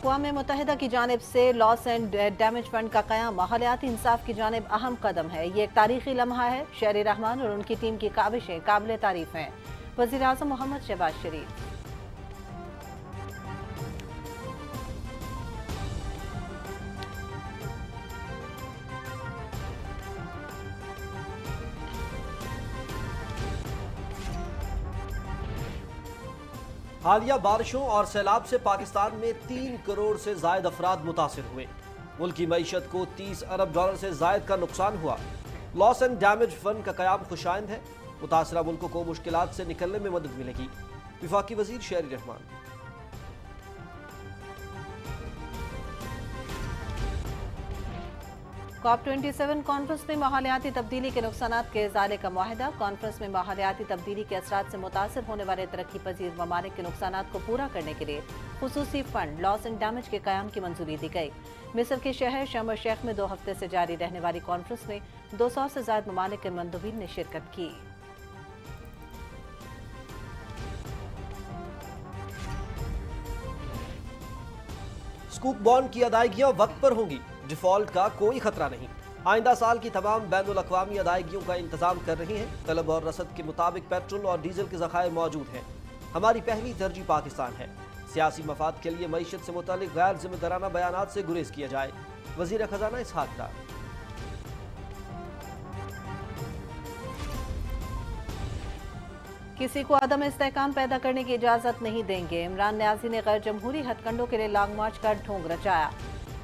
अक़वाम मुत्तहिदा की जानिब से लॉस एंड डैमेज फंड का क़याम माहौलियाती इंसाफ की जानिब अहम कदम है। ये एक तारीखी लम्हा है। शहरी रहमान और उनकी टीम की काविशें काबिल तारीफ हैं। वज़ीर आज़म मोहम्मद शहबाज शरीफ। हालिया बारिशों और सैलाब से पाकिस्तान में 3 करोड़ से जायद अफराद मुतासिर हुए। मुल्क की मईशत को 30 अरब डॉलर से जायद का नुकसान हुआ। लॉस एंड डैमेज फंड का क़याम खुशाइंद है। मुतासरा मुल्कों को मुश्किलात से निकलने में मदद मिलेगी। वफाकी वजीर शहरी रहमान। COP27 कॉन्फ्रेंस में माहौलियाती तब्दीली के नुकसानात के इज़ाले का मुआहिदा। कॉन्फ्रेंस में माहौलियाती तब्दीली के असरात से मुतासिर होने वाले तरक्की पजीर ममालिक के नुकसानात को पूरा करने के लिए खुसूसी फंड लॉस एंड डैमेज के क़याम की मंजूरी दी गई। मिस्र के शहर शर्म अल शेख में 2 हफ्ते से जारी रहने वाली कॉन्फ्रेंस में 200 से ज़ायद ममालिक के मंदुबीन ने शिरकत की। स्कूक बॉन्ड की अदायगियां वक्त पर होंगी। डिफॉल्ट का कोई खतरा नहीं। आइंदा साल की तमाम बैनुल अक़वामी अदायगियों का इंतजाम कर रही हैं। तलब और रसद के मुताबिक पेट्रोल और डीजल के ज़खायर मौजूद हैं। हमारी पहली तरजीह पाकिस्तान है। सियासी मफाद के लिए मईशत से मुतालिक गैर जिम्मेदाराना बयानात से गुरेज किया जाए। वज़ीर खजाना इसहाक डार। किसी को अदम इस्तेहकाम पैदा करने की इजाजत नहीं देंगे। इमरान न्याजी ने गैर जमहूरी हथकंडों के लिए लॉन्ग मार्च कर ढोंग रचाया।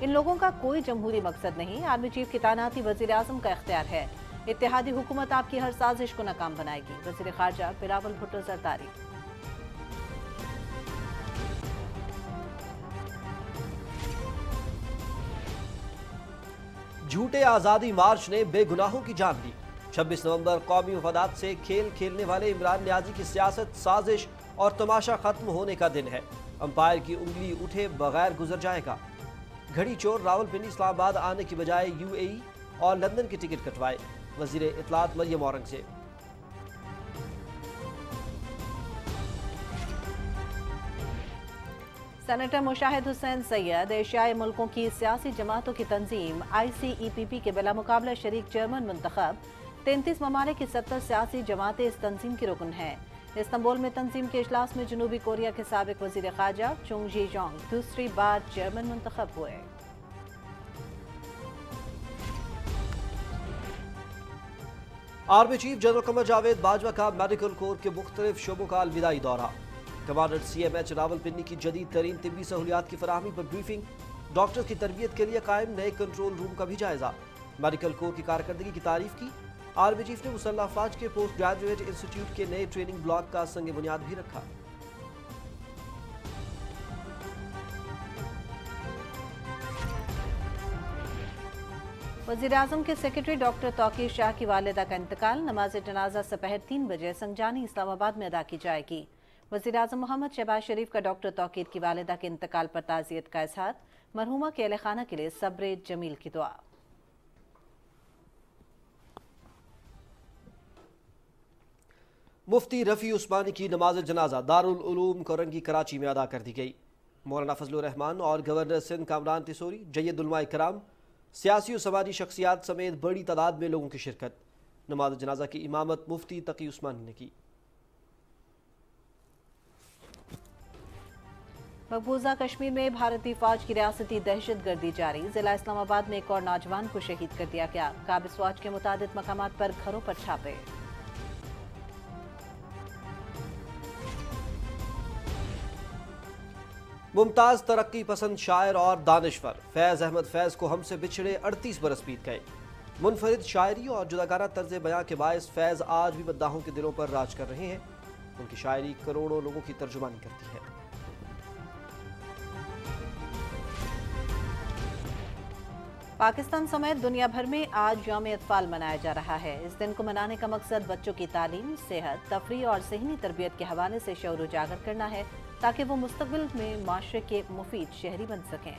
इन लोगों का कोई जमहूरी मकसद नहीं। आर्मी चीफ की तैनाती वजीर आजम का इख्तियार है। इत्तेहादी हुकूमत आपकी हर साजिश को नाकाम बनाएगी। वजीर खारजा बिलावल भुट्टो जरदारी। झूठे आज़ादी मार्च ने बेगुनाहों की जान ली। 26 नवंबर कौमी मफादात से खेल खेलने वाले इमरान न्याजी की सियासत, साजिश और तमाशा खत्म होने का दिन है। अंपायर की उंगली उठे बगैर गुजर जाएगा। घड़ी चोर रावलपिंडी इस्लामाबाद आने की बजाय UAE और लंदन की टिकट कटवाए। वजीर इत्तलात मरियम औरंगजेब। सेनेटर मुशाहिद हुसैन सैयद एशियाई मुल्कों की सियासी जमातों की तंजीम ICEPP के बिला मुकाबला शरीक चेयरमैन मुंतखब। 33 ममालिक की 70 सियासी जमातें इस तंजीम की रुकन हैं। इस्तांबुल में तंजीम के इजलास में जनूबी कोरिया के साबिक वजीर खारजा चुंग जी जोंग दूसरी बार चेयरमैन मुंतखब हुए। Army chief general Qamar Javed Bajwa का मेडिकल कोर के मुख्तलिफ शोबों का अलविदाई दौरा। कमांडर CMH रावलपिंडी की जदीद तरीन तिब्बी सहूलियात की फराहमी पर ब्रीफिंग। डॉक्टर्स की तरबियत के लिए कायम नए कंट्रोल रूम का भी जायजा। मेडिकल कोर की कारकर्दगी की तारीफ की। आर्मी चीफ ने मुसल्लह अफवाज के पोस्ट ग्रेजुएट इंस्टीट्यूट के नए ट्रेनिंग ब्लॉक का संग बुनियाद भी रखा। वज़ीर आज़म के सेक्रेटरी डॉक्टर तौकीर शाह की वालिदा का इंतकाल। नमाज जनाजा सपहर 3 बजे संजानी इस्लामाबाद में अदा की जाएगी। वज़ीर आज़म मोहम्मद शहबाज शरीफ का डॉक्टर तौकीर की वालिदा के इंतकाल पर ताज़ियत का इज़हार। मरहूमा के अहले खाना के लिए सब्र जमील की दुआ। मुफ्ती रफ़ी उस्मानी की नमाज जनाजा दारुल उलूम कोरंगी कराची में अदा कर दी गई। मौलाना फजलुर रहमान और गवर्नर सिंध कामरान तिसोरी, जय्यद उलमा इकराम, सियासी और समाजी शख्सियात समेत बड़ी तादाद में लोगों की शिरकत। नमाज जनाजा की इमामत मुफ्ती तकी उस्मानी ने की। मकबूजा कश्मीर में भारतीय फौज की रियासती दहशत गर्दी जारी। जिला इस्लामाबाद में एक और नौजवान को शहीद कर दिया गया। काबिज फौज के मुतादिद मकामात पर घरों पर छापे। मुमताज तरक्की पसंद शायर और दानिश्वर फैज़ अहमद फैज़ को हमसे बिछड़े 38 बरस बीत गए। मुनफरिद शायरी और जुदागाना तर्ज बयां के बायस फैज़ आज भी मद्दाहों के दिलों पर राज कर रहे हैं। उनकी शायरी करोड़ों लोगों की तर्जुमानी करती है। पाकिस्तान समेत दुनिया भर में आज यौम अतफाल मनाया जा रहा है। इस दिन को मनाने का मकसद बच्चों की तालीम, सेहत, तफरीह और ज़हनी तरबियत के हवाले से शऊर उजागर करना है ताकि वो मुस्तकबिल में माशरे के मुफीद शहरी बन सकें।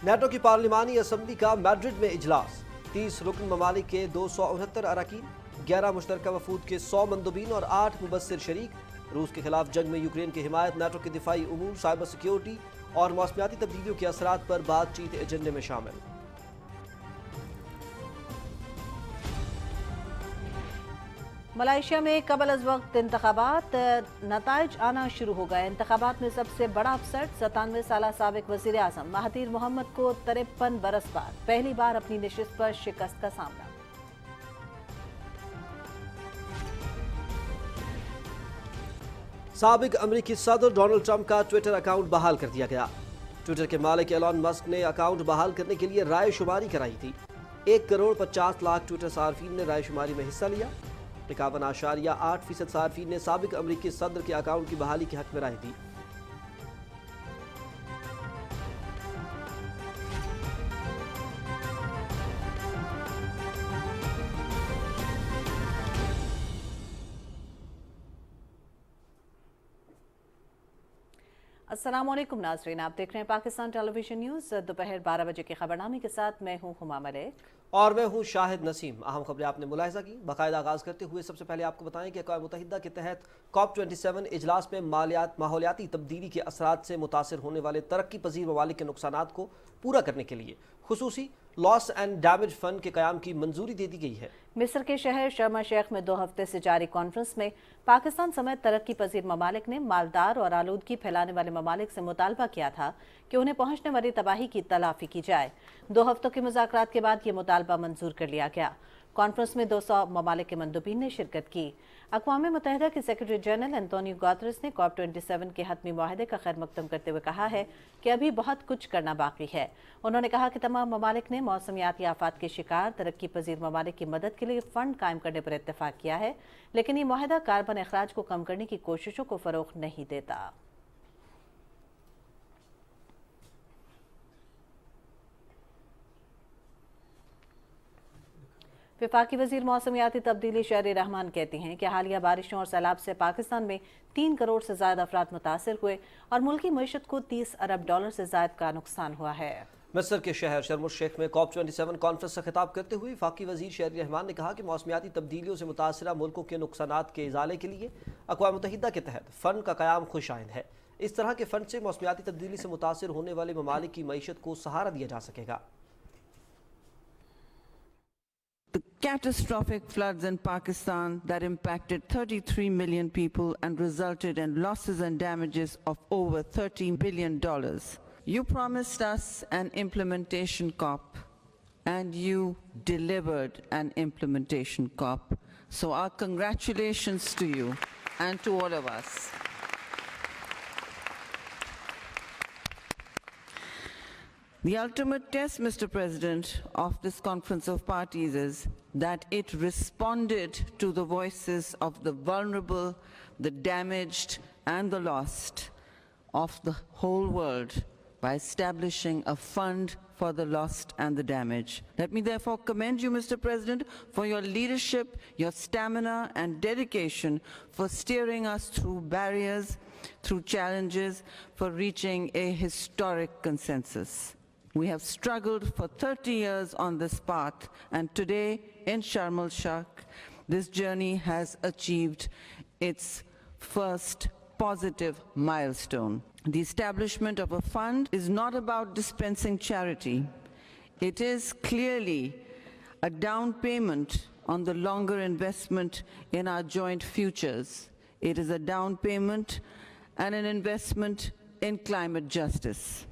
नेटो की पार्लिमानी असम्बली का मैड्रिड में इजलास। 30 रुकन ममालिक के 269 अरकान, 11 मुश्तरका वफूद के 100 मंदुबीन और 8 मुबस्सिर शरीक। रूस के खिलाफ जंग में यूक्रेन की हिमायत, नाटो के दिफाई उमूर, साइबर सिक्योरिटी और मौसमियाती तब्दीलियों के असरात पर बातचीत एजेंडे में शामिल। मलेशिया में कबल अज वक्त इंतखाबात, नताइज आना शुरू हो गए। इंतखाबात में सबसे बड़ा अपसेट 97 साल साबिक वजीर आजम महातीर मोहम्मद को 53 बरस बाद पहली बार अपनी नशिस्त पर शिकस्त का सामना। साबिक अमरीकी सदर डोनाल्ड ट्रंप का ट्विटर अकाउंट बहाल कर दिया गया। ट्विटर के मालिक एलॉन मस्क ने अकाउंट बहाल करने के लिए राय शुमारी कराई थी। 1,50,00,000 ट्विटर सार्फिन ने राय शुमारी में हिस्सा लिया। 51.8% सार्फिन ने साबिक अमरीकी सदर के अकाउंट की बहाली के हक में राय दी। अस्सलामुअलैकुम नाज़रीन, आप देख रहे हैं पाकिस्तान टेलीविजन न्यूज़। दोपहर 12 बजे के खबरनामे के साथ मैं हूं हुमा मलिक और मैं हूं शाहिद नसीम। अहम खबरें आपने मुलाहिजा की। बाकायदा आगाज करते हुए सबसे पहले आपको बताएं कि अक़वाम मुत्तहिदा के तहत COP27 इजलास में माहौलियाती तब्दीली के असरात से मुतासर होने वाले तरक्की पजीर ममालिक के नुकसानात को पूरा करने के लिए खुसूसी लॉस एंड डैमेज फंड के क़याम की मंजूरी दे दी गई है। मिस्र के शहर शर्म अल शेख में 2 हफ्ते से जारी कॉन्फ्रेंस में पाकिस्तान समेत तरक्की पजीर ममालिक ने मालदार और आलूदगी फैलाने वाले ममालिक से मुतालबा किया था कि उन्हें पहुंचने वाली तबाही की तलाफी की जाए। 2 हफ्तों के मुज़ाकरात के बाद ये मुतालबा मंजूर कर लिया गया। कॉन्फ्रेंस में 200 ममालिक के मंदुबीन ने शिरकत की। अक़वाम मुत्तहिदा के सेक्रेटरी जनरल एंटोनियो गुतेरेस ने COP27 के हतमी मुआहदे का खैर मकदम करते हुए कहा है कि अभी बहुत कुछ करना बाकी है। उन्होंने कहा कि तमाम ममालिक ने मौसमियाती आफात के शिकार तरक्की पजीर ममालिक की मदद के लिए फ़ंड कायम करने पर इत्तेफाक किया है, लेकिन ये मुआहदा कार्बन अखराज को कम करने की कोशिशों को फ़रोग़ नहीं देता। वफाकी वजीर मौसमियाती तब्दीली शहरी रहमान कहती हैं कि हालिया बारिशों और सैलाब से पाकिस्तान में 3 करोड़ से ज़्यादा अफराद मुतासर हुए और मुल्की मईशत को $30 अरब से ज़ायद का नुकसान हुआ है। मिस्र के शहर शर्म अल शेख में COP27 कॉन्फ्रेंस से खिताब करते हुए वफाकी वजीर शहरी रहमान ने कहा कि मौसमियाती तब्दीलियों से मुतासरा मुल्कों के नुकसानात के इजाले के लिए अक़वाम मुत्तहिदा के तहत फ़ंड का क़याम खुश आइंद है। इस तरह के फ़ंड से मौसमियाती तब्दीली से मुतासर होने वाले ममालिक की मईशत को सहारा दिया जा सकेगा। The catastrophic floods in Pakistan that impacted 33 million people and resulted in losses and damages of over $13 billion. You promised us an implementation COP, and you delivered an implementation COP. So our congratulations to you and to all of us. The ultimate test, Mr. President, of this Conference of Parties is that it responded to the voices of the vulnerable, the damaged, and the lost of the whole world by establishing a fund for the lost and the damaged. Let me therefore commend you, Mr. President, for your leadership, your stamina, and dedication for steering us through barriers, through challenges, for reaching a historic consensus. We have struggled for 30 years on this path, and today in Sharm el-Sheikh, this journey has achieved its first positive milestone. The establishment of a fund is not about dispensing charity. It is clearly a down payment on the longer investment in our joint futures. It is a down payment and an investment in climate justice.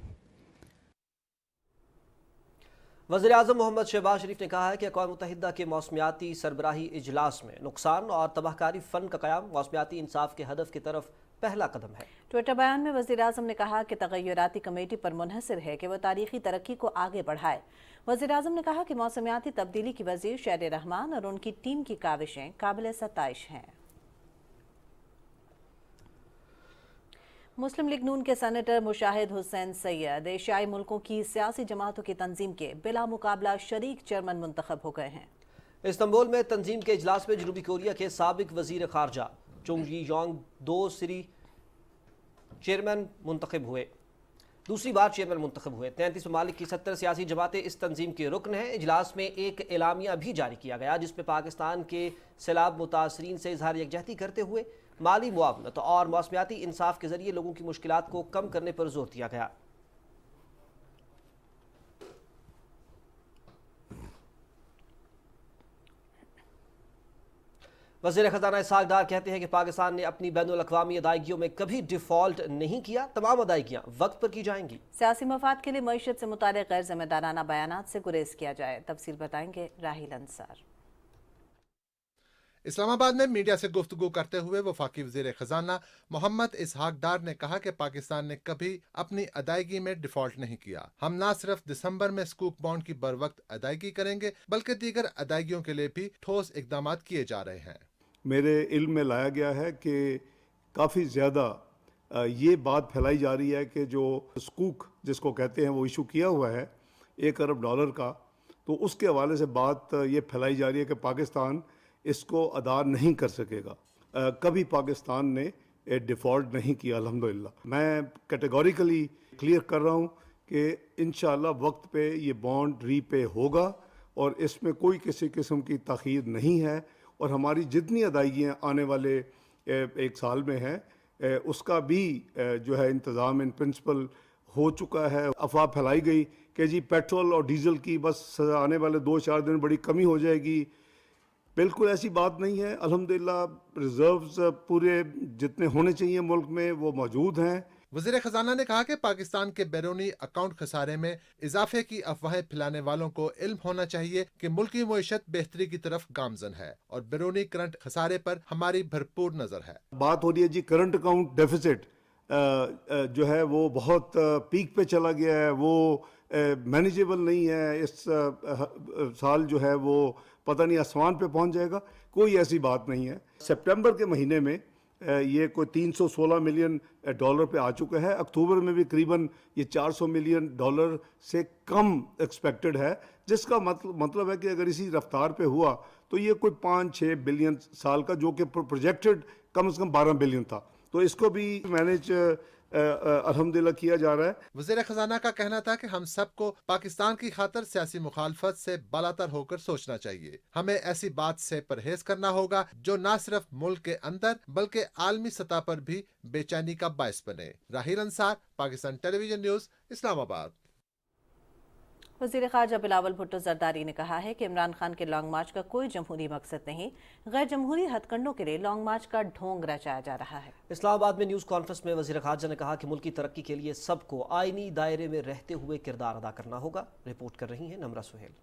वज़ीर आज़म मोहम्मद शहबाज शरीफ ने कहा है कि अक़वाम मुत्तहिदा के मौसमियाती सरबराही इजलास में नुकसान और तबाहकारी फ़ंड का क़याम मौसमियाती इंसाफ के हदफ की तरफ पहला कदम है। ट्विटर बयान में वज़ीर आज़म ने कहा कि तग़य्युराती कमेटी पर मुनहसर है कि वह तारीखी तरक्की को आगे बढ़ाए। वज़ीर आज़म ने कहा कि मौसमियाती तब्दीली की वज़ीर शहरी रहमान और उनकी टीम की काविशें काबिल सताइश हैं। मुस्लिम लीग नून के सेनेटर मुशाहिद हुसैन सैयद एशियाई मुल्कों की सियासी जमातों की तंजीम के बिला मुकाबला शरीक चेयरमैन मुंतखब हो गए हैं। इस्तांबुल में तंजीम के इजलास में जनूबी कोरिया के साबिक वजीर खारजा चुंग यी योंग 2 सीरी चेयरमैन मुंतखब हुए। दूसरी बार चेयरमैन मुंतखब हुए। 33 ममालिक की 70 सियासी जमातें इस तंजीम के रुकन हैं। इजलास में एक एलामिया भी जारी किया गया जिसमें पाकिस्तान के सैलाब मुतासरीन से इजहार यकजहती करते हुए माली मुआवनत और मौसमियाती इंसाफ के जरिए लोगों की मुश्किलात को कम करने पर जोर दिया गया। वज़ीर ख़ज़ाना इसहाक़ डार कहते हैं कि पाकिस्तान ने अपनी बैनुल अक़वामी अदायगियों में कभी डिफ़ॉल्ट नहीं किया, तमाम अदायगियाँ वक्त पर की जाएंगी। सियासी मफाद के लिए मईशत से मुताल्लिक़ गैर ज़िम्मेदाराना बयानात से गुरेज किया जाए। तफसील बताएंगे राहिल अंसार। इस्लामाबाद में मीडिया से गुफ्तगू करते हुए वफाकी वज़ीर ख़ज़ाना मोहम्मद इसहाक़ डार ने कहा कि पाकिस्तान ने कभी अपनी अदायगी में डिफ़ॉल्ट नहीं किया। हम न सिर्फ दिसंबर में स्कूक बॉन्ड की बर वक्त अदायगी करेंगे बल्कि दीगर अदायगियों के लिए भी ठोस इक़दाम किए जा रहे हैं। मेरे इल्म में लाया गया है कि काफ़ी ज़्यादा ये बात फैलाई जा रही है कि जो स्कूक जिसको कहते हैं वो इशू किया हुआ है $1 अरब का, तो उसके हवाले से बात ये फैलाई जा रही है कि पाकिस्तान इसको अदा नहीं कर सकेगा। कभी पाकिस्तान ने डिफ़ॉल्ट नहीं किया अल्हम्दुलिल्लाह। मैं कैटेगोरिकली क्लियर कर रहा हूँ कि इंशाअल्लाह वक्त पे ये बॉन्ड रीपे होगा और इसमें कोई किसी किस्म की ताख़ीर नहीं है और हमारी जितनी अदायगियाँ आने वाले एक साल में हैं उसका भी जो है इंतज़ाम इन प्रिंसिपल हो चुका है। अफवाह फैलाई गई कि जी पेट्रोल और डीज़ल की बस आने वाले 2-4 दिन बड़ी कमी हो जाएगी। बिल्कुल ऐसी बात नहीं है। अल्हम्दुलिल्लाह रिजर्व्स पूरे जितने होने चाहिए मुल्क में वो मौजूद हैं। वज़ीर ख़ज़ाना ने कहा कि पाकिस्तान के बैरूनी अकाउंट खसारे में इजाफे की अफवाहें फैलाने वालों को इल्म होना चाहिए कि मुल्की मईशत बेहतरी की तरफ गामजन है और बैरूनी करंट खसारे पर हमारी भरपूर नज़र है। बात हो रही है जी करंट अकाउंट डेफिसिट जो है वो बहुत पीक पे चला गया है, वो मैनेजेबल नहीं है। इस साल जो है वो पता नहीं आसमान पे पहुंच जाएगा, कोई ऐसी बात नहीं है। सितंबर के महीने में ये कोई $316 मिलियन पे आ चुका है। अक्टूबर में भी करीबन ये $400 मिलियन से कम एक्सपेक्टेड है, जिसका मतलब है कि अगर इसी रफ्तार पे हुआ तो ये कोई 5-6 बिलियन साल का, जो कि प्रोजेक्टेड कम से कम 12 बिलियन था, तो इसको भी मैनेज अल्हम्दुलिल्लाह किया जा रहा है। वज़ीर ख़ज़ाना का कहना था कि हम सबको पाकिस्तान की खातर सियासी मुखालफत से बालातर होकर सोचना चाहिए। हमें ऐसी बात से परहेज करना होगा जो न सिर्फ मुल्क के अंदर बल्कि आलमी सतह पर भी बेचैनी का बायस बने। Rahil Ansar, Pakistan television news, Islamabad. वज़ीर ख़ारजा बिलावल भुट्टो ज़रदारी ने कहा है कि इमरान खान के लॉन्ग मार्च का कोई जमहूरी मकसद नहीं, गैर जमहूरी हथकंडों के लिए लॉन्ग मार्च का ढोंग रचाया जा रहा है। इस्लामाबाद में न्यूज़ कॉन्फ्रेंस में वज़ीर ख़ारजा ने कहा कि मुल्क की तरक्की के लिए सबको आईनी दायरे में रहते हुए किरदार अदा करना होगा। रिपोर्ट कर रही हैं Namra Suhail.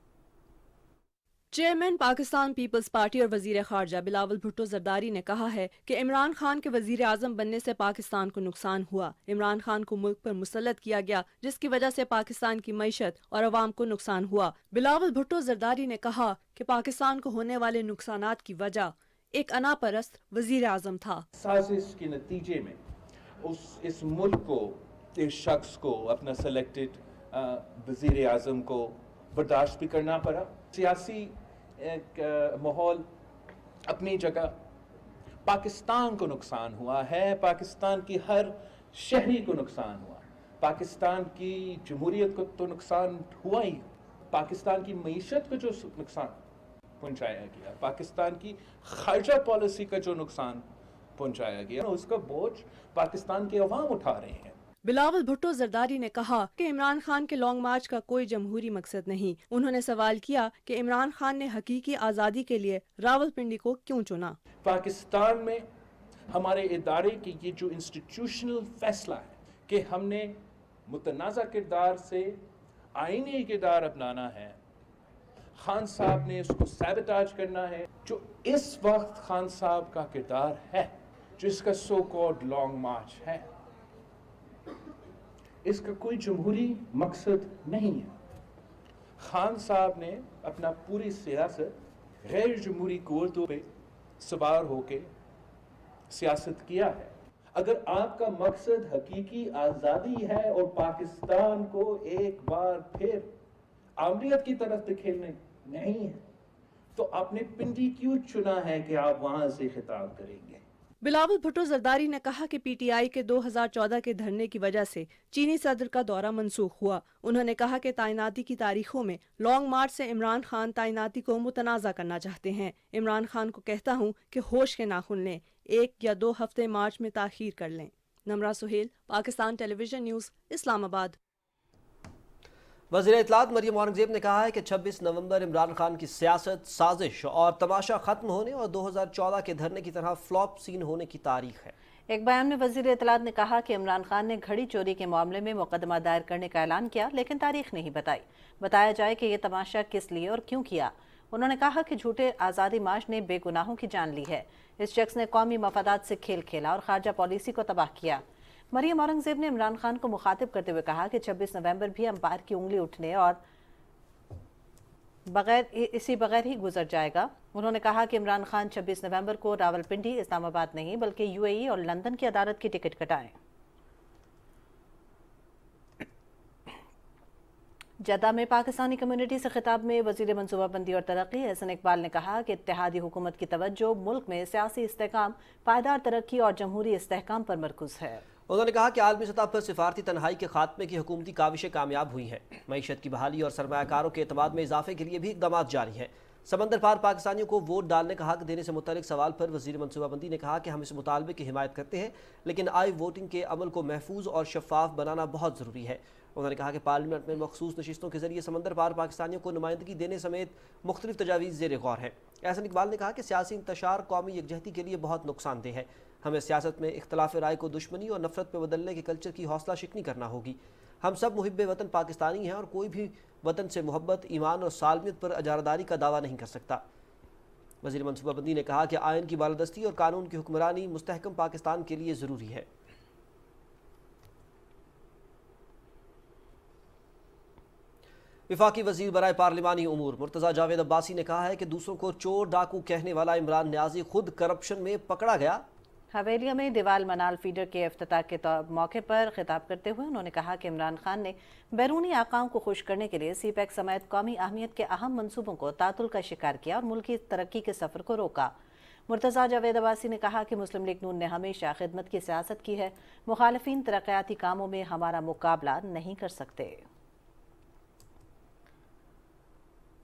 Chairman Pakistan Peoples Party और वजीर खारजा बिलावल भुट्टो जरदारी ने कहा है कि इमरान खान के वजीर आजम बनने से पाकिस्तान को नुकसान हुआ। इमरान खान को मुल्क पर मुसल्लत किया गया, जिसकी वजह से पाकिस्तान की मईशत और अवाम को नुकसान हुआ। बिलावल भुट्टो जरदारी ने कहा कि पाकिस्तान को होने वाले नुकसानात की वजह एक अनापरस्त वजीर आजम था। साजिश के नतीजे में इस मुल्क को, इस शख्स को, अपना सेलेक्टेड वजीर आजम को बर्दाश्त भी करना पड़ा। सियासी माहौल अपनी जगह, पाकिस्तान को नुकसान हुआ है, पाकिस्तान की हर शहरी को नुकसान हुआ, पाकिस्तान की जमहूरियत को तो नुकसान हुआ ही, पाकिस्तान की मईशत को जो नुकसान पहुंचाया गया, पाकिस्तान की खारजा पॉलिसी का जो नुकसान पहुंचाया गया, उसका बोझ पाकिस्तान के अवाम उठा रहे हैं। बिलावल भुट्टो जरदारी ने कहा कि इमरान खान के लॉन्ग मार्च का कोई जमहूरी मकसद नहीं। उन्होंने सवाल किया कि इमरान खान ने हकीकी आज़ादी के लिए रावलपिंडी को क्यों चुना। पाकिस्तान में हमारे इदारे की ये जो इंस्टीट्यूशनल फैसला है कि हमने मुतनाज़ा किरदार से आईनी किरदार अपनाना है, खान साहब ने उसको सैबोटाज करना है। जो इस वक्त खान साहब का किरदार है, जिसका सो कॉल्ड लॉन्ग मार्च है, इसका कोई जमहूरी मकसद नहीं है। खान साहब ने अपना पूरी सियासत गैर जमहूरी कुव्वतों पे सवार होके सियासत किया है। अगर आपका मकसद हकीकी आज़ादी है और पाकिस्तान को एक बार फिर आमरीत की तरफ धकेलने नहीं है, तो आपने पिंडी क्यों चुना है कि आप वहां से खिताब करेंगे? बिलावल भुट्टो जरदारी ने कहा कि पीटीआई के 2014 के धरने की वजह से चीनी सदर का दौरा मंसूख हुआ। उन्होंने कहा कि तैनाती की तारीखों में लॉन्ग मार्च से इमरान खान तैनाती को मुतनाज़ा करना चाहते हैं। इमरान खान को कहता हूं कि होश के नाखून लें, 1 या 2 हफ्ते मार्च में ताख़ीर कर लें। Namra Suhail, Pakistan television news, Islamabad. वज़ीर इत्तलात मरियम औरंगज़ेब ने कहा है कि 26 नवंबर इमरान खान की सियासत, साजिश और तमाशा ख़त्म होने और 2014 के धरने की तरह फ्लॉप सीन होने की तारीख है। एक बयान में वज़ीर इत्तलात ने कहा कि इमरान खान ने घड़ी चोरी के मामले में मुकदमा दायर करने का ऐलान किया, लेकिन तारीख नहीं बताई। बताया जाए कि ये तमाशा किस लिए और क्यों किया। उन्होंने कहा कि झूठे आज़ादी मार्च ने बेगुनाहों की जान ली है। इस शख्स ने कौमी मफादात से खेल खेला और खारजा पॉलिसी को तबाह किया। मरियम औरंगज़ेब ने इमरान खान को मुखातिब करते हुए कहा कि 26 नवंबर भी अंपायर की उंगली उठने और बगैर ही गुजर जाएगा। उन्होंने कहा कि इमरान खान 26 नवंबर को रावलपिंडी, इस्लामाबाद नहीं बल्कि यूएई और लंदन की अदालत की टिकट कटाएं। जद्दा में पाकिस्तानी कम्युनिटी से खिताब में वज़ीर मनसूबाबंदी और तरक्की एहसन इकबाल ने कहा कि इत्तेहादी हुकूमत की तवज्जो मुल्क में सियासी इस्तेहकाम, पायदार तरक्की और जमहूरी इस्तेहकाम पर मरकूज है। उन्होंने कहा कि आलमी सतह पर सिफारती तन्हाई के खात्मे की हुकूमती काविशें कामयाब हुई हैं। मईशत की बहाली और सरमायाकारों के एतमाद में इजाफे के लिए भी इक़दाम जारी हैं। समंदर पार पाकिस्तानियों को वोट डालने का हक देने से मुतल्लिक सवाल पर वज़ीर मनसूबाबंदी ने कहा कि हम इस मुतालबे की हिमायत करते हैं, लेकिन आई वोटिंग के अमल को महफूज और शफाफ बनाना बहुत ज़रूरी है। उन्होंने कहा कि पार्लियामेंट में मखसूस नशिस्तों के जरिए समंदर पार पाकिस्तानियों को नुमाइंदगी देने समेत मुख्तलिफ तजावीज़ ज़ेर गौर है। एहसन इकबाल ने कहा कि सियासी इंतशार कौमी यकजहती के लिए बहुत नुकसानदेह है। हमें सियासत में इख्तलाफ राय को दुश्मनी और नफरत पर बदलने के कल्चर की हौसला शिकनी करना होगी। हम सब मुहिब्बे वतन पाकिस्तानी हैं और कोई भी वतन से मोहब्बत, ईमान और सालमियत पर अजारदारी का दावा नहीं कर सकता। वज़ीर मनसूबाबंदी ने कहा कि आयन की बालादस्ती और कानून की हुक्मरानी मुस्तहकम पाकिस्तान के लिए ज़रूरी है। वफाकी वज़ीर बराए पार्लिमानी उमूर मुर्तज़ा जावेद अब्बासी ने कहा है कि दूसरों को चोर डाकू कहने वाला इमरान न्याजी खुद करप्शन में पकड़ा गया। हवेलिया में दीवाल मनाल फीडर के इफ्तिताह के मौके पर खिताब करते हुए उन्होंने कहा कि इमरान खान ने बैरूनी आकाओं को खुश करने के लिए सीपैक समेत कौमी अहमियत के अहम मंसूबों को तातुल का शिकार किया और मुल्क की तरक्की के सफ़र को रोका। मुर्तज़ा जावेद अब्बासी ने कहा कि मुस्लिम लीग नून ने हमेशा खिदमत की सियासत की है। मुखालिफिन तरक्याती कामों में हमारा मुकाबला नहीं कर सकते।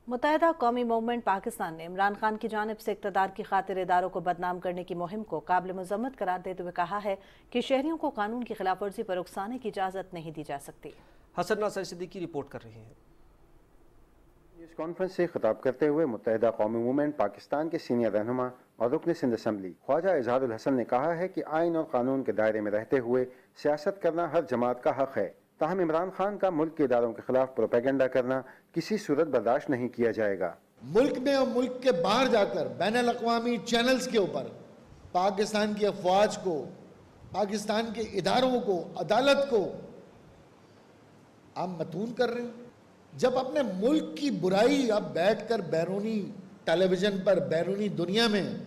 मुत्तहिदा कौमी मूवमेंट पाकिस्तान ने इमरान खान की जानिब से इक़्तिदार की खातिर इदारों को बदनाम करने की मुहिम को काबिल मज़म्मत करार देते हुए कहा है कि शहरियों को कानून की खिलाफ वर्जी पर उकसाने की इजाज़त नहीं दी जा सकती। हसन नासिर सिद्दीकी रिपोर्ट कर रहे हैं। इस कॉन्फ्रेंस से खिताब करते हुए मुत्तहिदा कौमी मूवमेंट पाकिस्तान के सीनियर रहनुमा और रुकन सिंध असम्बली ख्वाजा इजहारुल हसन ने कहा है कि आइन और कानून के दायरे में रहते हुए सियासत करना हर जमात का हक है। ताहम इमरान खान का मुल्क के इदारों के खिलाफ प्रोपेगेंडा करना किसी सूरत बर्दाश्त नहीं किया जाएगा। मुल्क में और मुल्क के बाहर जाकर बैनुल अक़वामी चैनल्स के ऊपर पाकिस्तान की अफवाज को, पाकिस्तान के इदारों को, अदालत को आप मतून कर रहे हैं। जब अपने मुल्क की बुराई आप बैठकर बैरूनी टेलीविजन पर, बैरूनी दुनिया में,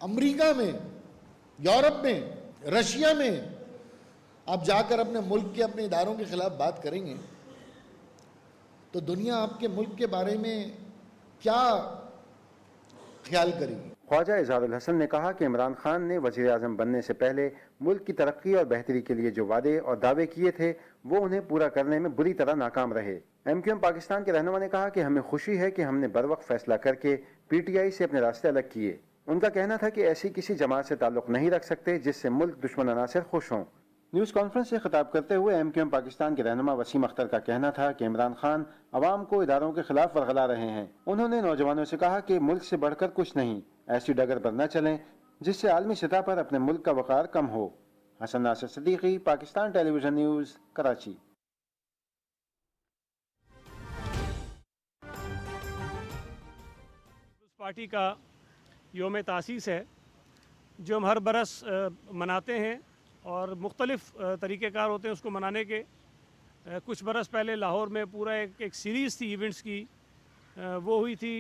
अमेरिका में, यूरोप में, रशिया में आप जाकर अपने मुल्क के, अपने इदारों के खिलाफ बात करेंगे तो दुनिया आपके मुल्क के बारे में क्या ख्याल करेगी। ख्वाजा इजहारुल हसन ने कहा कि इमरान खान ने वज़ीर आज़म बनने से पहले मुल्क की तरक्की और बेहतरी के लिए जो वादे और दावे किए थे वो उन्हें पूरा करने में बुरी तरह नाकाम रहे। MQM पाकिस्तान के रहनुमा ने कहा कि हमें खुशी है कि हमने बर वक्त फैसला करके PTI से अपने रास्ते अलग किए। उनका कहना था कि ऐसी किसी जमात से ताल्लुक़ नहीं रख सकते जिससे मुल्क दुश्मन अनासर खुश हों। न्यूज़ कॉन्फ्रेंस से खिताब करते हुए MQM पाकिस्तान के रहनुमा वसीम अख्तर का कहना था कि इमरान खान अवाम को इदारों के खिलाफ वरगला रहे हैं। उन्होंने नौजवानों से कहा कि मुल्क से बढ़कर कुछ नहीं, ऐसी डगर पर न चलें जिससे आलमी सतह पर अपने मुल्क का वक़ार कम हो। Hasan Nasir Siddiqui, Pakistan television news, Karachi. Party का योम तासीस है जो हम हर बरस मनाते हैं और मुख्तलिफ़ तरीक़ेकार होते हैं उसको मनाने के। कुछ बरस पहले लाहौर में पूरा एक सीरीज़ थी इवेंट्स की, वो हुई थी।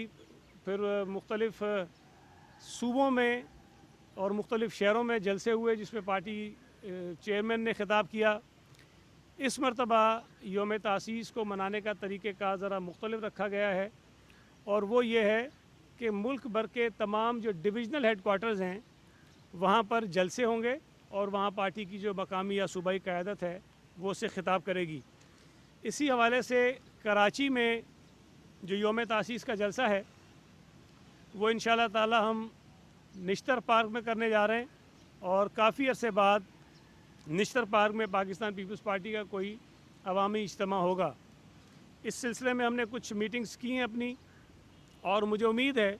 फिर मुख्तलिफ़ सूबों में और मुख्तलिफ़ शहरों में जलसे हुए जिसमें पार्टी चेयरमैन ने ख़िताब किया। इस मरतबा योम तासीस को मनाने का तरीक़ेकार ज़रा मुख्तलिफ रखा गया है और वो ये है कि मुल्क भर के तमाम जो डिविज़नल हेड क्वार्टर्स हैं वहाँ पर जलसे होंगे और वहाँ पार्टी की जो मकामी या सूबाई क़यादत है वो उससे खिताब करेगी। इसी हवाले से कराची में जो योम तासीस का जलसा है वो इंशाअल्लाह ताला हम निश्तर पार्क में करने जा रहे हैं और काफ़ी अरसे बाद निश्तर पार्क में पाकिस्तान पीपल्स पार्टी का कोई अवामी इज्तिमा होगा। इस सिलसिले में हमने कुछ मीटिंग्स की हैं अपनी और मुझे उम्मीद है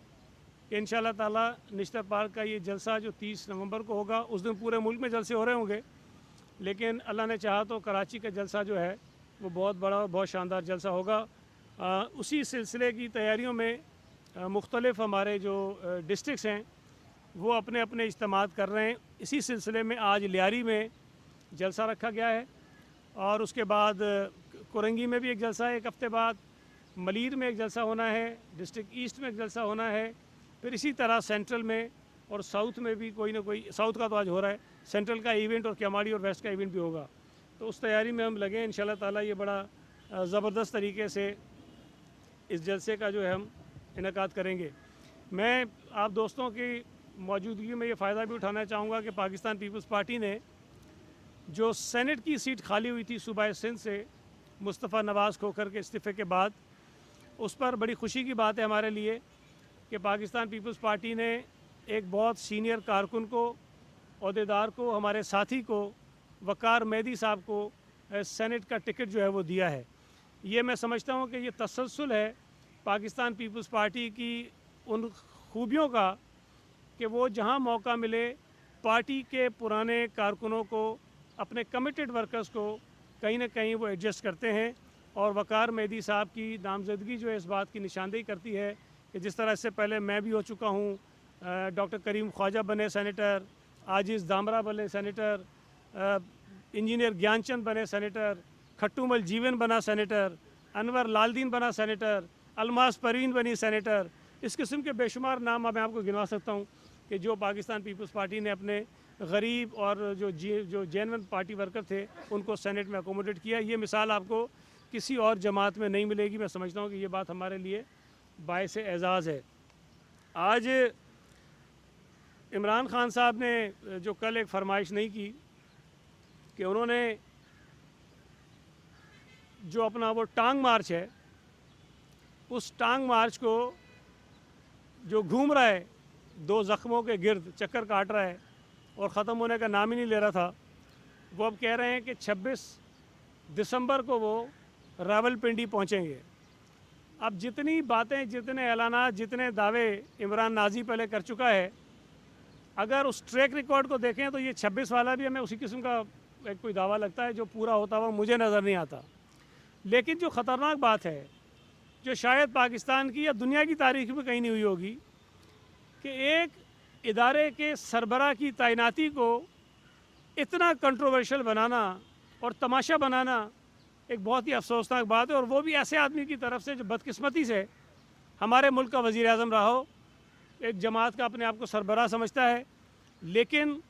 कि इंशाअल्लाह ताला निश्तर पार्क का ये जलसा जो 30 नवंबर को होगा, उस दिन पूरे मुल्क में जलसे हो रहे होंगे, लेकिन अल्लाह ने चाहा तो कराची का जलसा जो है वो बहुत बड़ा बहुत शानदार जलसा होगा। उसी सिलसिले की तैयारियों में मुख्तलिफ़ हमारे जो डिस्ट्रिक्ट्स हैं वो अपने अपने इज्तिमात कर रहे हैं। इसी सिलसिले में आज लियारी में जलसा रखा गया है और उसके बाद कोरंगी में भी एक जलसा है, एक हफ़्ते बाद मलीर में एक जलसा होना है, डिस्ट्रिक्ट ईस्ट में एक जलसा होना है, फिर इसी तरह सेंट्रल में और साउथ में भी कोई ना कोई, साउथ का तो आज हो रहा है, सेंट्रल का इवेंट और केमाड़ी और वेस्ट का इवेंट भी होगा। तो उस तैयारी में हम लगे इंशाअल्लाह ताला। ये बड़ा ज़बरदस्त तरीके से इस जलसे का जो है हम इनेकाद करेंगे। मैं आप दोस्तों की मौजूदगी में ये फ़ायदा भी उठाना चाहूँगा कि पाकिस्तान पीपल्स पार्टी ने जो सेनेट की सीट खाली हुई थी सूबा सिंध से मुस्तफ़ा नवाज़ खोखर के इस्तीफ़े के बाद, उस पर बड़ी खुशी की बात है हमारे लिए कि पाकिस्तान पीपल्स पार्टी ने एक बहुत सीनियर कारकुन को, अहदेदार को, हमारे साथी को, वकार मेहदी साहब को सेनेट का टिकट जो है वो दिया है। ये मैं समझता हूँ कि ये तसलसल है पाकिस्तान पीपल्स पार्टी की उन खूबियों का कि वो जहाँ मौका मिले पार्टी के पुराने कारकुनों को, अपने कमिटेड वर्कर्स को कहीं ना कहीं वो एडजस्ट करते हैं। और वकार मेहदी साहब की नामजदगी जो है इस बात की निशानदेही करती है कि जिस तरह इससे पहले मैं भी हो चुका हूँ, डॉक्टर करीम ख्वाजा बने सेनेटर, आजिज़ दामरा बने सेनेटर, इंजीनियर ज्ञानचंद बने सेनेटर, खट्टूमल जीवन बना सेनेटर, अनवर लालदीन बना सेनेटर, अलमास परवीन बनी सेनेटर। इस किस्म के बेशुमार नाम मैं आपको गिनवा सकता हूँ कि जो पाकिस्तान पीपल्स पार्टी ने अपने गरीब और जो जेन्युइन पार्टी वर्कर थे उनको सेनेट में अकोमोडेट किया। ये मिसाल आपको किसी और जमात में नहीं मिलेगी। मैं समझता हूँ कि ये बात हमारे लिए बायस एज़ाज़ है। आज इमरान खान साहब ने जो कल एक फरमाइश नहीं की कि उन्होंने जो अपना वो टांग मार्च है, उस टांग मार्च को जो घूम रहा है, दो ज़ख्मों के गिर्द चक्कर काट रहा है और ख़त्म होने का नाम ही नहीं ले रहा था, वो अब कह रहे हैं कि 26 दिसंबर को वो रावलपिंडी पहुंचेंगे। अब जितनी बातें, जितने ऐलानात, जितने दावे इमरान नाजी पहले कर चुका है, अगर उस ट्रैक रिकॉर्ड को देखें तो ये 26 वाला भी हमें उसी किस्म का एक कोई दावा लगता है जो पूरा होता हुआ मुझे नज़र नहीं आता। लेकिन जो ख़तरनाक बात है, जो शायद पाकिस्तान की या दुनिया की तारीख में कहीं नहीं हुई होगी, कि एक इदारे के सरबराह की तैनाती को इतना कंट्रोवर्शियल बनाना और तमाशा बनाना एक बहुत ही अफसोसनाक बात है। और वो भी ऐसे आदमी की तरफ से जो बदकिस्मती से हमारे मुल्क का वज़ीर आज़म रहा हो, एक जमात का अपने आप को सरबराह समझता है, लेकिन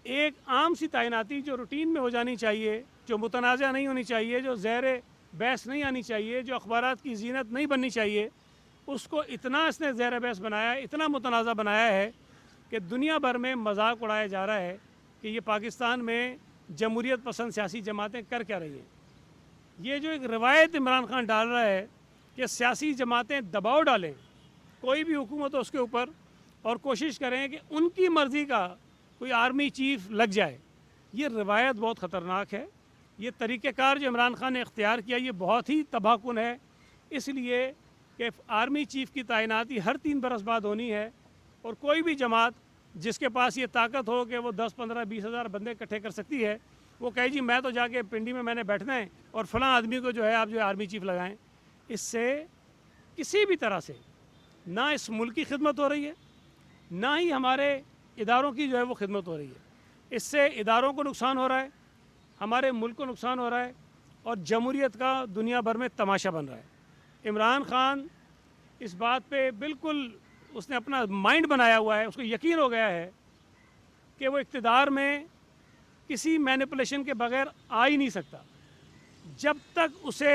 एक आम सी तैनाती जो रूटीन में हो जानी चाहिए, जो मुतनाज़ा नहीं होनी चाहिए, जो ज़हर बहस नहीं आनी चाहिए, जो अखबारात की जीनत नहीं बननी चाहिए, उसको इतना इसने ज़हर बहस बनाया है, इतना मुतनाज़ा बनाया है कि दुनिया भर में मजाक उड़ाया जा रहा है कि ये पाकिस्तान में जमहूरियत पसंद सियासी जमातें कर क्या रही हैं। ये जो एक रवायत इमरान खान डाल रहा है कि सियासी जमातें दबाव डालें कोई भी हुकूमत हो उसके ऊपर और कोशिश करें कि उनकी मर्ज़ी का कोई आर्मी चीफ लग जाए, ये रवायत बहुत ख़तरनाक है। ये तरीक़ेकार जो इमरान खान ने इख्तियार किया ये बहुत ही तबाहकुन है, इसलिए कि आर्मी चीफ की तैनाती हर 3 बरस बाद होनी है और कोई भी जमात जिसके पास ये ताकत हो कि वो 10, 15, 20 हज़ार बंदे इकट्ठे कर सकती है, वो कहे जी मैं तो जाके पिंडी में मैंने बैठना है और फ़लाँ आदमी को जो है आप जो आर्मी चीफ लगाएं। इससे किसी भी तरह से ना इस मुल्क की खिदमत हो रही है, ना ही हमारे इदारों की जो है वो खिदमत हो रही है। इससे इदारों को नुकसान हो रहा है, हमारे मुल्क को नुकसान हो रहा है और जमहूरियत का दुनिया भर में तमाशा बन रहा है। इमरान खान इस बात पे बिल्कुल उसने अपना माइंड बनाया हुआ है, उसको यकीन हो गया है कि वो इक़्तिदार में किसी मैनिपुलेशन के बगैर आ ही नहीं सकता। जब तक उसे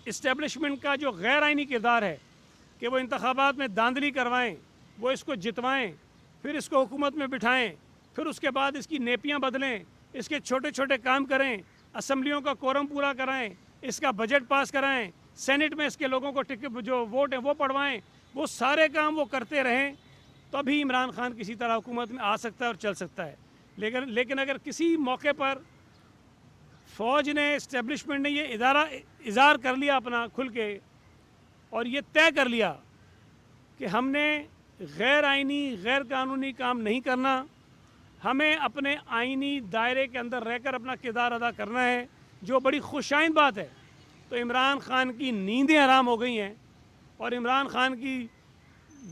इस्टेब्लिशमेंट का जो गैर आइनी किरदार है कि वो इंतखाबात में धांधली करवाएं, वो इसको जितवाएं, پھر اس کو حکومت میں بٹھائیں، پھر اس کے بعد اس کی نیپیاں بدلیں، اس کے چھوٹے چھوٹے کام کریں، اسمبلیوں کا کورم پورا کرائیں، اس کا بجٹ پاس کرائیں، سینٹ میں اس کے لوگوں کو جو ووٹ ہیں وہ پڑھوائیں، وہ سارے کام وہ کرتے رہیں، تبھی عمران خان کسی طرح حکومت میں آ سکتا ہے اور چل سکتا ہے۔ لیکن اگر کسی موقع پر فوج نے، اسٹیبلشمنٹ نے یہ اظہار کر لیا اپنا کھل کے اور یہ طے کر لیا کہ ہم نے غیر آئینی، غیر قانونی کام نہیں کرنا، ہمیں اپنے آئینی دائرے کے اندر رہ کر اپنا کردار ادا کرنا ہے، جو بڑی خوش آئند بات ہے، تو عمران خان کی نیندیں حرام ہو گئی ہیں اور عمران خان کی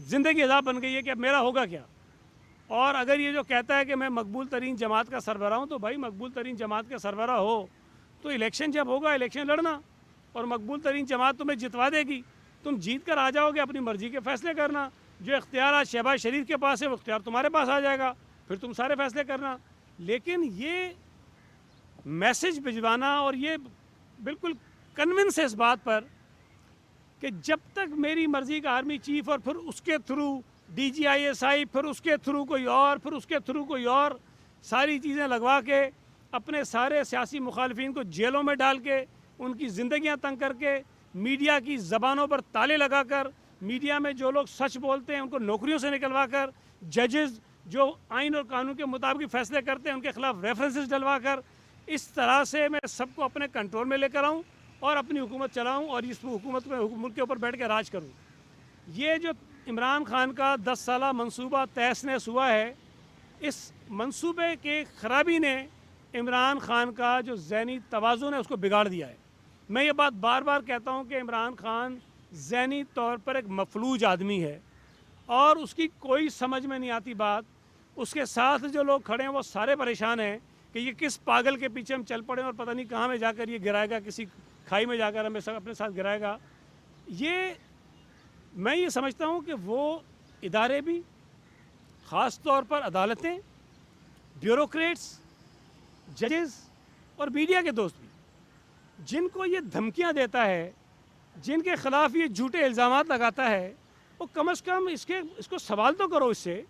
زندگی عذاب بن گئی ہے کہ اب میرا ہوگا کیا۔ اور اگر یہ جو کہتا ہے کہ میں مقبول ترین جماعت کا سربراہ ہوں، تو بھائی مقبول ترین جماعت کا سربراہ ہو تو الیکشن جب ہوگا الیکشن لڑنا، اور مقبول ترین جماعت تمہیں جتوا دے گی، تم جیت کر آ جاؤ گے، اپنی مرضی کے فیصلے کرنا، جو اختیارات شہباز شریف کے پاس ہے وہ اختیار تمہارے پاس آ جائے گا، پھر تم سارے فیصلے کرنا۔ لیکن یہ میسج بھجوانا اور یہ بالکل کنونس ہے اس بات پر کہ جب تک میری مرضی کا آرمی چیف اور پھر اس کے تھرو DGISI، پھر اس کے تھرو کوئی اور، پھر اس کے تھرو کوئی اور، ساری چیزیں لگوا کے اپنے سارے سیاسی مخالفین کو جیلوں میں ڈال کے، ان کی زندگیاں تنگ کر کے، میڈیا کی زبانوں پر تالے لگا کر، میڈیا میں جو لوگ سچ بولتے ہیں ان کو نوکریوں سے نکلوا کر، ججز جو آئین اور قانون کے مطابق فیصلے کرتے ہیں ان کے خلاف ریفرنسز ڈلوا کر، اس طرح سے میں سب کو اپنے کنٹرول میں لے کر آؤں اور اپنی حکومت چلاؤں اور اس حکومت میں ملک کے اوپر بیٹھ کے راج کروں۔ یہ جو عمران خان کا 10 سالہ منصوبہ تہس نہس ہوا ہے، اس منصوبے کے خرابی نے عمران خان کا جو ذہنی توازن ہے اس کو بگاڑ دیا ہے۔ میں یہ بات بار بار کہتا ہوں کہ عمران خان ذہنی طور پر ایک مفلوج آدمی ہے اور اس کی کوئی سمجھ میں نہیں آتی بات۔ اس کے ساتھ جو لوگ کھڑے ہیں وہ سارے پریشان ہیں کہ یہ کس پاگل کے پیچھے ہم چل پڑے اور پتہ نہیں کہاں میں جا کر یہ گرائے گا، کسی کھائی میں جا کر ہمیں اپنے ساتھ گرائے گا۔ میں یہ سمجھتا ہوں کہ وہ ادارے بھی، خاص طور پر عدالتیں، بیوروکریٹس، ججز اور میڈیا کے دوست بھی، جن کو یہ دھمکیاں دیتا ہے، جن کے خلاف یہ جھوٹے الزامات لگاتا ہے، وہ کم از کم اس کو سوال تو کرو، اس سے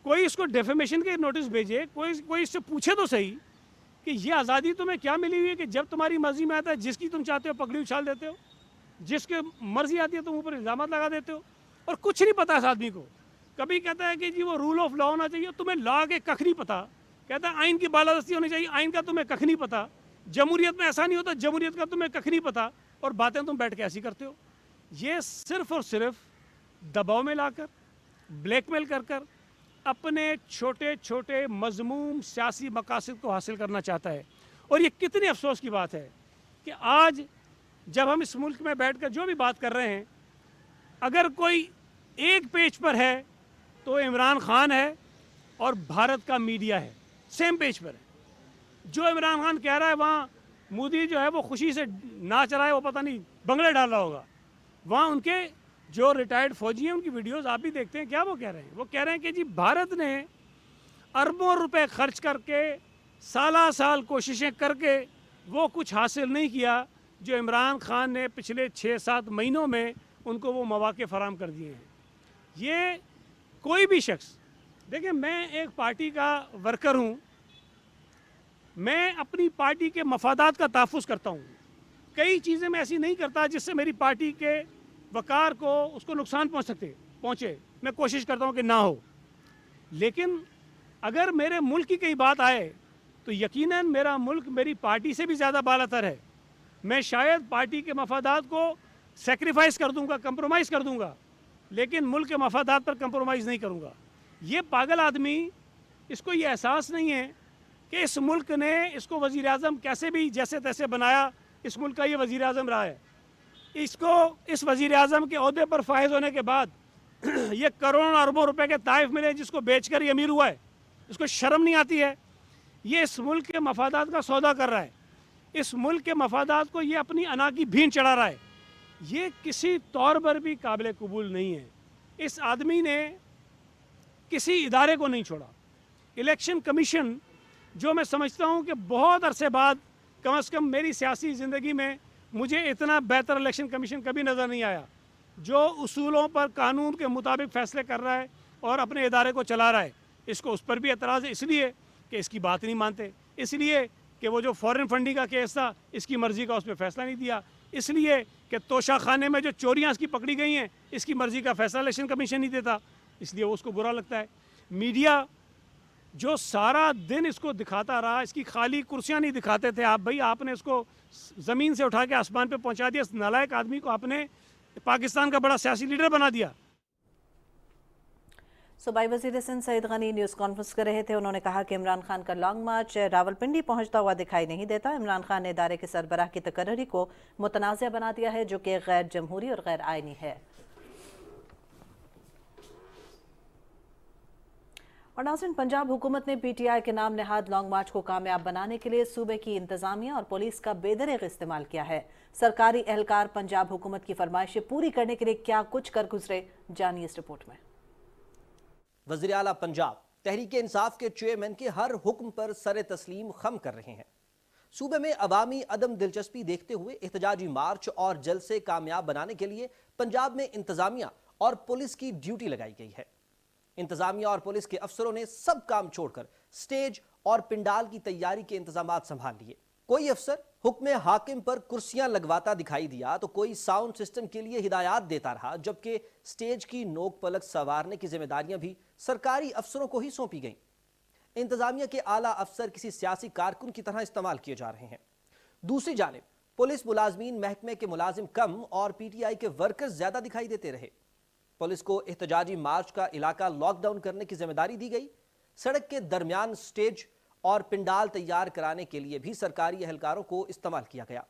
کوئی اس کو ڈیفیمیشن کے نوٹس بھیجے، کوئی اس سے پوچھے تو صحیح کہ یہ آزادی تمہیں کیا ملی ہوئی ہے کہ جب تمہاری مرضی میں آتا ہے جس کی تم چاہتے ہو پگڑی اچھال دیتے ہو، جس کے مرضی آتی ہے تم اوپر الزامات لگا دیتے ہو، اور کچھ نہیں پتا اس آدمی کو۔ کبھی کہتا ہے کہ جی وہ رول آف لا ہونا چاہیے، تمہیں لا کے ککھ نہیں پتا۔ کہتا ہے آئین کی بالادستی ہونی چاہیے، آئین کا تمہیں ککھ نہیں پتا۔ جمہوریت میں ایسا نہیں ہوتا، جمہوریت کا تمہیں ککھ نہیں پتا، اور باتیں تم بیٹھ کے ایسی کرتے ہو۔ یہ صرف اور صرف دباؤ میں لا کر، بلیک میل کر کر اپنے چھوٹے چھوٹے مذموم سیاسی مقاصد کو حاصل کرنا چاہتا ہے۔ اور یہ کتنی افسوس کی بات ہے کہ آج جب ہم اس ملک میں بیٹھ کر جو بھی بات کر رہے ہیں، اگر کوئی ایک پیج پر ہے تو عمران خان ہے اور بھارت کا میڈیا ہے، سیم پیج پر ہے۔ جو عمران خان کہہ رہا ہے وہاں مودی جو ہے وہ خوشی سے ناچ رہا ہے، وہ پتہ نہیں بنگلے ڈال رہا ہوگا۔ وہاں ان کے جو ریٹائرڈ فوجی ہیں ان کی ویڈیوز آپ بھی دیکھتے ہیں، کیا وہ کہہ رہے ہیں؟ وہ کہہ رہے ہیں کہ جی بھارت نے اربوں روپے خرچ کر کے، سالہ سال کوششیں کر کے وہ کچھ حاصل نہیں کیا جو عمران خان نے پچھلے 6-7 مہینوں میں ان کو وہ مواقع فراہم کر دیے ہیں۔ یہ کوئی بھی شخص، دیکھیں میں ایک پارٹی کا ورکر ہوں، میں اپنی پارٹی کے مفادات کا تحفظ کرتا ہوں، کئی چیزیں میں ایسی نہیں کرتا جس سے میری پارٹی کے وقار کو، اس کو نقصان پہنچے، میں کوشش کرتا ہوں کہ نہ ہو۔ لیکن اگر میرے ملک کی کئی بات آئے تو یقیناً میرا ملک میری پارٹی سے بھی زیادہ بالا تر ہے۔ میں شاید پارٹی کے مفادات کو سیکریفائز کر دوں گا، کمپرومائز کر دوں گا، لیکن ملک کے مفادات پر کمپرومائز نہیں کروں گا۔ یہ پاگل آدمی، اس کو یہ احساس نہیں ہے کہ اس ملک نے اس کو وزیر اعظم کیسے بھی جیسے تیسے بنایا، اس ملک کا یہ وزیر اعظم رہا ہے۔ اس کو اس وزیر اعظم کے عہدے پر فائز ہونے کے بعد یہ کروڑوں اربوں روپے کے تحائف ملے جس کو بیچ کر یہ امیر ہوا ہے، اس کو شرم نہیں آتی ہے؟ یہ اس ملک کے مفادات کا سودا کر رہا ہے، اس ملک کے مفادات کو یہ اپنی انا کی بھین چڑھا رہا ہے۔ یہ کسی طور پر بھی قابل قبول نہیں ہے۔ اس آدمی نے کسی ادارے کو نہیں چھوڑا۔ الیکشن کمیشن، جو میں سمجھتا ہوں کہ بہت عرصے بعد، کم از کم میری سیاسی زندگی میں مجھے اتنا بہتر الیکشن کمیشن کبھی نظر نہیں آیا، جو اصولوں پر قانون کے مطابق فیصلے کر رہا ہے، اور اپنے ادارے کو چلا رہا ہے. اس کو اس پر بھی اعتراض ہے، اس لیے کہ اس کی بات نہیں مانتے، اس لیے کہ وہ جو فورن فنڈنگ کا کیس تھا اس کی مرضی کا اس پہ فیصلہ نہیں دیا، اس لیے کہ توشہ خانے میں جو چوریاں اس کی پکڑی گئی ہیں اس کی مرضی کا فیصلہ الیکشن کمیشن نہیں دیتا، اس لیے وہ اس کو برا لگتا ہے. میڈیا جو سارا دن اس کو دکھاتا رہا، اس کی خالی کرسیاں نہیں دکھاتے تھے آپ، بھائی آپ نے اس کو زمین سے اٹھا کے آسمان پہ پہنچا دیا. اس نالائق آدمی کو آپ نے پاکستان کا بڑا سیاسی لیڈر بنا دیا. صوبائی وزیر سندھ سعید غنی نیوز کانفرنس کر رہے تھے. انہوں نے کہا کہ عمران خان کا لانگ مارچ راولپنڈی پہنچتا ہوا دکھائی نہیں دیتا. عمران خان نے ادارے کے سربراہ کی تقرری کو متنازع بنا دیا ہے جو کہ غیر جمہوری اور غیر آئینی ہے. اور ناظرین، پنجاب حکومت نے پی ٹی آئی کے نام نہاد لانگ مارچ کو کامیاب بنانے کے لیے صوبے کی انتظامیہ اور پولیس کا بے دریغ استعمال کیا ہے. سرکاری اہلکار پنجاب حکومت کی فرمائشیں پوری کرنے کے لیے کیا کچھ کر گزرے، جانیے اس رپورٹ میں. وزیر اعلیٰ پنجاب تحریک انصاف کے چیئرمین کے ہر حکم پر سر تسلیم خم کر رہے ہیں. صوبے میں عوامی عدم دلچسپی دیکھتے ہوئے احتجاجی مارچ اور جلسے کامیاب بنانے کے لیے پنجاب میں انتظامیہ اور پولیس کی ڈیوٹی لگائی گئی ہے. انتظامیہ اور پولیس کے افسروں نے سب کام چھوڑ کر سٹیج اور پنڈال کی تیاری کے انتظامات سنبھال لیے. کوئی افسر حکم حاکم پر کرسیاں لگواتا دکھائی دیا تو کوئی ساؤنڈ سسٹم کے لیے ہدایات دیتا رہا، جبکہ سٹیج کی نوک پلک سنوارنے کی ذمہ داریاں بھی سرکاری افسروں کو ہی سونپی گئیں. انتظامیہ کے اعلیٰ افسر کسی سیاسی کارکن کی طرح استعمال کیے جا رہے ہیں. دوسری جانب پولیس ملازمین محکمے کے ملازم کم اور پی ٹی آئی کے ورکرز زیادہ دکھائی دیتے رہے. پولیس کو احتجاجی مارچ کا علاقہ لاک ڈاؤن کرنے کی ذمہ داری دی گئی. سڑک کے درمیان سٹیج اور پنڈال تیار کرانے کے لیے بھی سرکاری اہلکاروں کو استعمال کیا گیا.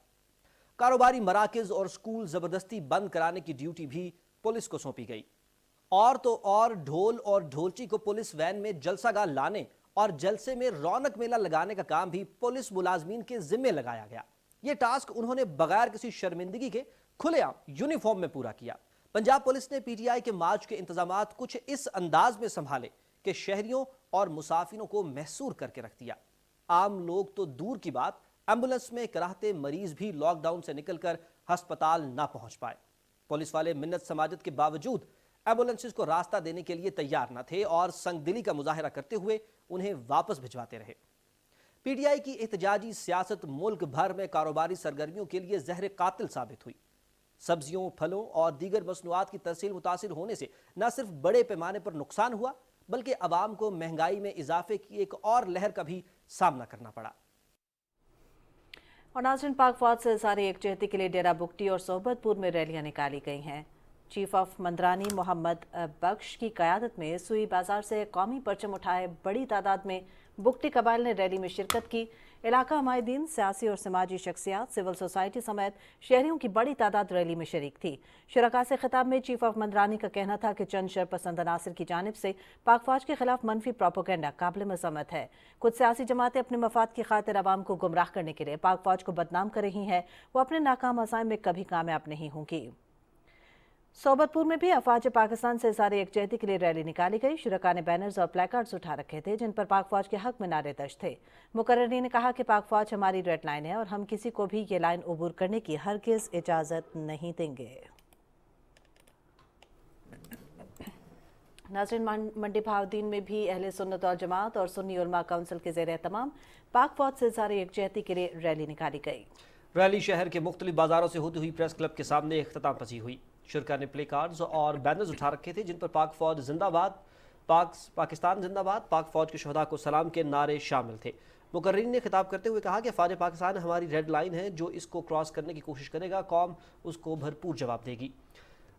کاروباری مراکز اور سکول زبردستی بند کرانے کی ڈیوٹی بھی پولیس کو سونپی گئی. اور تو اور ڈھول اور ڈھولچی کو پولیس وین میں جلسہ گاہ لانے اور جلسے میں رونق میلہ لگانے کا کام بھی پولیس ملازمین کے ذمہ لگایا گیا. یہ ٹاسک انہوں نے بغیر کسی شرمندگی کے کھلے عام یونیفارم میں پورا کیا. پنجاب پولیس نے پی ٹی آئی کے مارچ کے انتظامات کچھ اس انداز میں سنبھالے کہ شہریوں اور مسافروں کو محصور کر کے رکھ دیا. عام لوگ تو دور کی بات، ایمبولنس میں کراہتے مریض بھی لاک ڈاؤن سے نکل کر ہسپتال نہ پہنچ پائے. پولیس والے منت سماجت کے باوجود ایمبولنسز کو راستہ دینے کے لیے تیار نہ تھے اور سنگ دلی کا مظاہرہ کرتے ہوئے انہیں واپس بھجواتے رہے. پی ٹی آئی کی احتجاجی سیاست ملک بھر میں کاروباری سرگرمیوں کے لیے زہر قاتل ثابت ہوئی. سبزیوں، پھلوں اور دیگر مصنوعات کی ترسیل متاثر ہونے سے نہ صرف بڑے پیمانے پر نقصان ہوا بلکہ عوام کو مہنگائی میں اضافے کی ایک اور لہر کا بھی سامنا کرنا پڑا. اور ناظرین، پاک فوج سے اظہار یکجہتی کے لیے ڈیرہ بگٹی اور صحبت پور میں ریلیاں نکالی گئی ہیں. چیف آف مندرانی محمد بخش کی قیادت میں سوئی بازار سے قومی پرچم اٹھائے بڑی تعداد میں بگٹی قبائل نے ریلی میں شرکت کی. علاقہ عمائدین، سیاسی اور سماجی شخصیات، سول سوسائٹی سمیت شہریوں کی بڑی تعداد ریلی میں شریک تھی. شرکاء سے خطاب میں چیف آف مندرانی کا کہنا تھا کہ چند شرپسند عناصر کی جانب سے پاک فوج کے خلاف منفی پروپیگنڈا قابل مذمت ہے. کچھ سیاسی جماعتیں اپنے مفاد کی خاطر عوام کو گمراہ کرنے کے لیے پاک فوج کو بدنام کر رہی ہیں. وہ اپنے ناکام عزائم میں کبھی کامیاب نہیں ہوں گی. صحبت پور میں بھی افواج پاکستان سے اظہار یکجہتی کے لیے ریلی نکالی گئی. شرکاء نے بینرز اور پلیکارڈز اٹھا رکھے تھے جن پر پاک فوج کے حق میں نعرے درج تھے. مقررین نے کہا کہ پاک فوج ہماری ریڈ لائن ہے اور ہم کسی کو بھی یہ لائن عبور کرنے کی ہرگز اجازت نہیں دیں گے. ناظرین، منڈی بہاؤدین میں بھی اہل سنت اور جماعت اور سنی علماء کونسل کے زیر اہتمام پاک فوج سے اظہار یکجہتی کے لیے ریلی نکالی گئی. ریلی شہر کے مختلف بازاروں سے ہوتی ہوئی پریس کلب کے سامنے اختتام پذیر ہوئی. شرکاء نے پلے کارڈز اور بینرز اٹھا رکھے تھے جن پر پاک فوج زندہ باد، پاکستان زندہ باد، پاک فوج کے شہداء کو سلام کے نعرے شامل تھے. مقررین نے خطاب کرتے ہوئے کہا کہ فوج پاکستان ہماری ریڈ لائن ہے، جو اس کو کراس کرنے کی کوشش کرے گا قوم اس کو بھرپور جواب دے گی.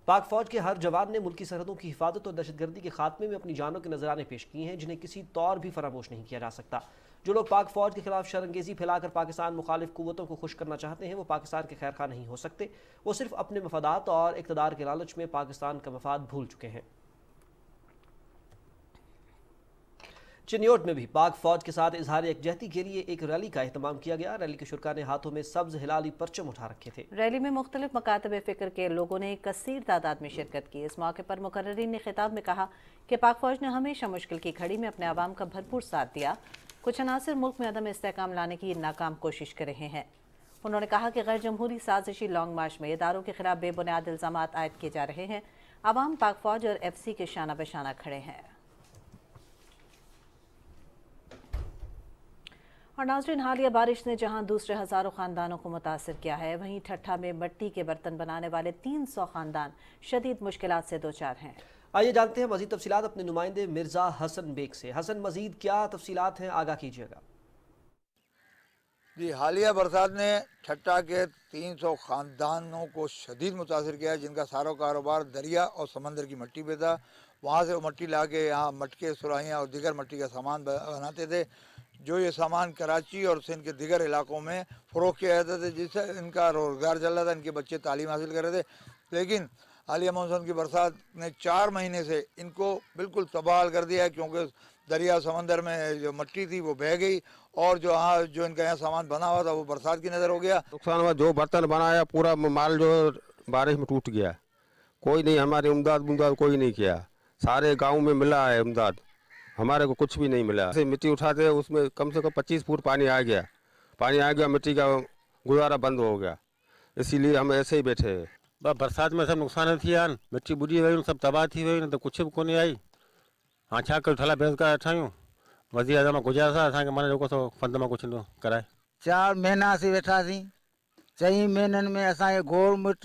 پاک فوج کے ہر جوان نے ملکی سرحدوں کی حفاظت اور دہشت گردی کے خاتمے میں اپنی جانوں کے نذرانے پیش کیے ہیں جنہیں کسی طور بھی فراموش نہیں کیا جا سکتا. جو لوگ پاک فوج کے خلاف شرانگیزی پھیلا کر پاکستان مخالف قوتوں کو خوش کرنا چاہتے ہیں وہ پاکستان کے خیر خواہ نہیں ہو سکتے. وہ صرف اپنے مفادات اور اقتدار کے لالچ میں پاکستان کا مفاد بھول چکے ہیں. چنیوٹ میں بھی پاک فوج کے ساتھ اظہار یکجہتی کے لیے ایک ریلی کا اہتمام کیا گیا. ریلی کے شرکاء نے ہاتھوں میں سبز ہلالی پرچم اٹھا رکھے تھے. ریلی میں مختلف مکاتب فکر کے لوگوں نے کثیر تعداد میں شرکت کی. اس موقع پر مقررین نے خطاب میں کہا کہ پاک فوج نے ہمیشہ مشکل کی گھڑی میں اپنے عوام کا بھرپور ساتھ دیا. کچھ عناصر ملک میں عدم استحکام لانے کی ناکام کوشش کر رہے ہیں. انہوں نے کہا کہ غیر جمہوری سازشی لانگ مارچ میں اداروں کے خلاف بے بنیاد الزامات عائد کیے جا رہے ہیں. عوام پاک فوج اور FCC کے شانہ بہ شانہ کھڑے ہیں۔ اور ناظرین، حالیہ بارش نے جہاں دوسرے ہزاروں خاندانوں کو متاثر کیا ہے، وہیں ٹھٹھا میں مٹی کے برتن بنانے والے 300 خاندان شدید مشکلات سے دوچار ہیں۔ آئیے جانتے ہیں مزید تفصیلات اپنے نمائندے مرزا حسن بیگ سے۔ حسن، مزید کیا تفصیلات ہیں، آگاہ کیجیے گا۔ جی، حالیہ برسات نے ٹھٹھا کے 300 خاندانوں کو شدید متاثر کیا ہے، جن کا سارا کاروبار دریا اور سمندر کی مٹی پہ تھا۔ وہاں سے وہ مٹی لا کے یہاں مٹکے، سراہیاں اور دیگر مٹی کا سامان بناتے تھے، جو یہ سامان کراچی اور سندھ کے دیگر علاقوں میں فروخت کیا جاتا تھا، جس سے ان کا روزگار چل رہا تھا، ان کے بچے تعلیم حاصل کر رہے تھے۔ لیکن حالیہ مانسون کی برسات نے 4 مہینے سے ان کو بالکل تباہ کر دیا ہے، کیونکہ دریا سمندر میں جو مٹی تھی وہ بہہ گئی، اور جو ان کا یہاں سامان بنا ہوا تھا وہ برسات کی نظر ہو گیا۔ نقصان ہوا، جو برتن بنایا پورا مال جو بارش میں ٹوٹ گیا، کوئی نہیں، ہماری امداد کوئی نہیں کیا، سارے گاؤں میں ملا ہے امداد، ہمارے کو کچھ بھی نہیں ملا۔ ایسے مٹی اٹھاتے اس میں کم سے کم 25 فٹ پانی آ گیا، مٹی کا گزارا بند ہو گیا، اسی لیے ہم ایسے ہی بیٹھے ہیں۔ برسات में सब नुक़सान थी विया आहिनि, मिटी ॿुॾी वई, सभु तबाह थी वई, त कुझु बि कोन्हे आई। हाणे छा कयूं, थला बेरोज़गार वेठा आहियूं। वज़ीर आज़म खां गुज़ारिश आहे असांखे माना जेको सो फंड मां कुझु न कराए। 4 महीना असीं वेठासीं, 4 महीननि में असांखे गवर्नमेंट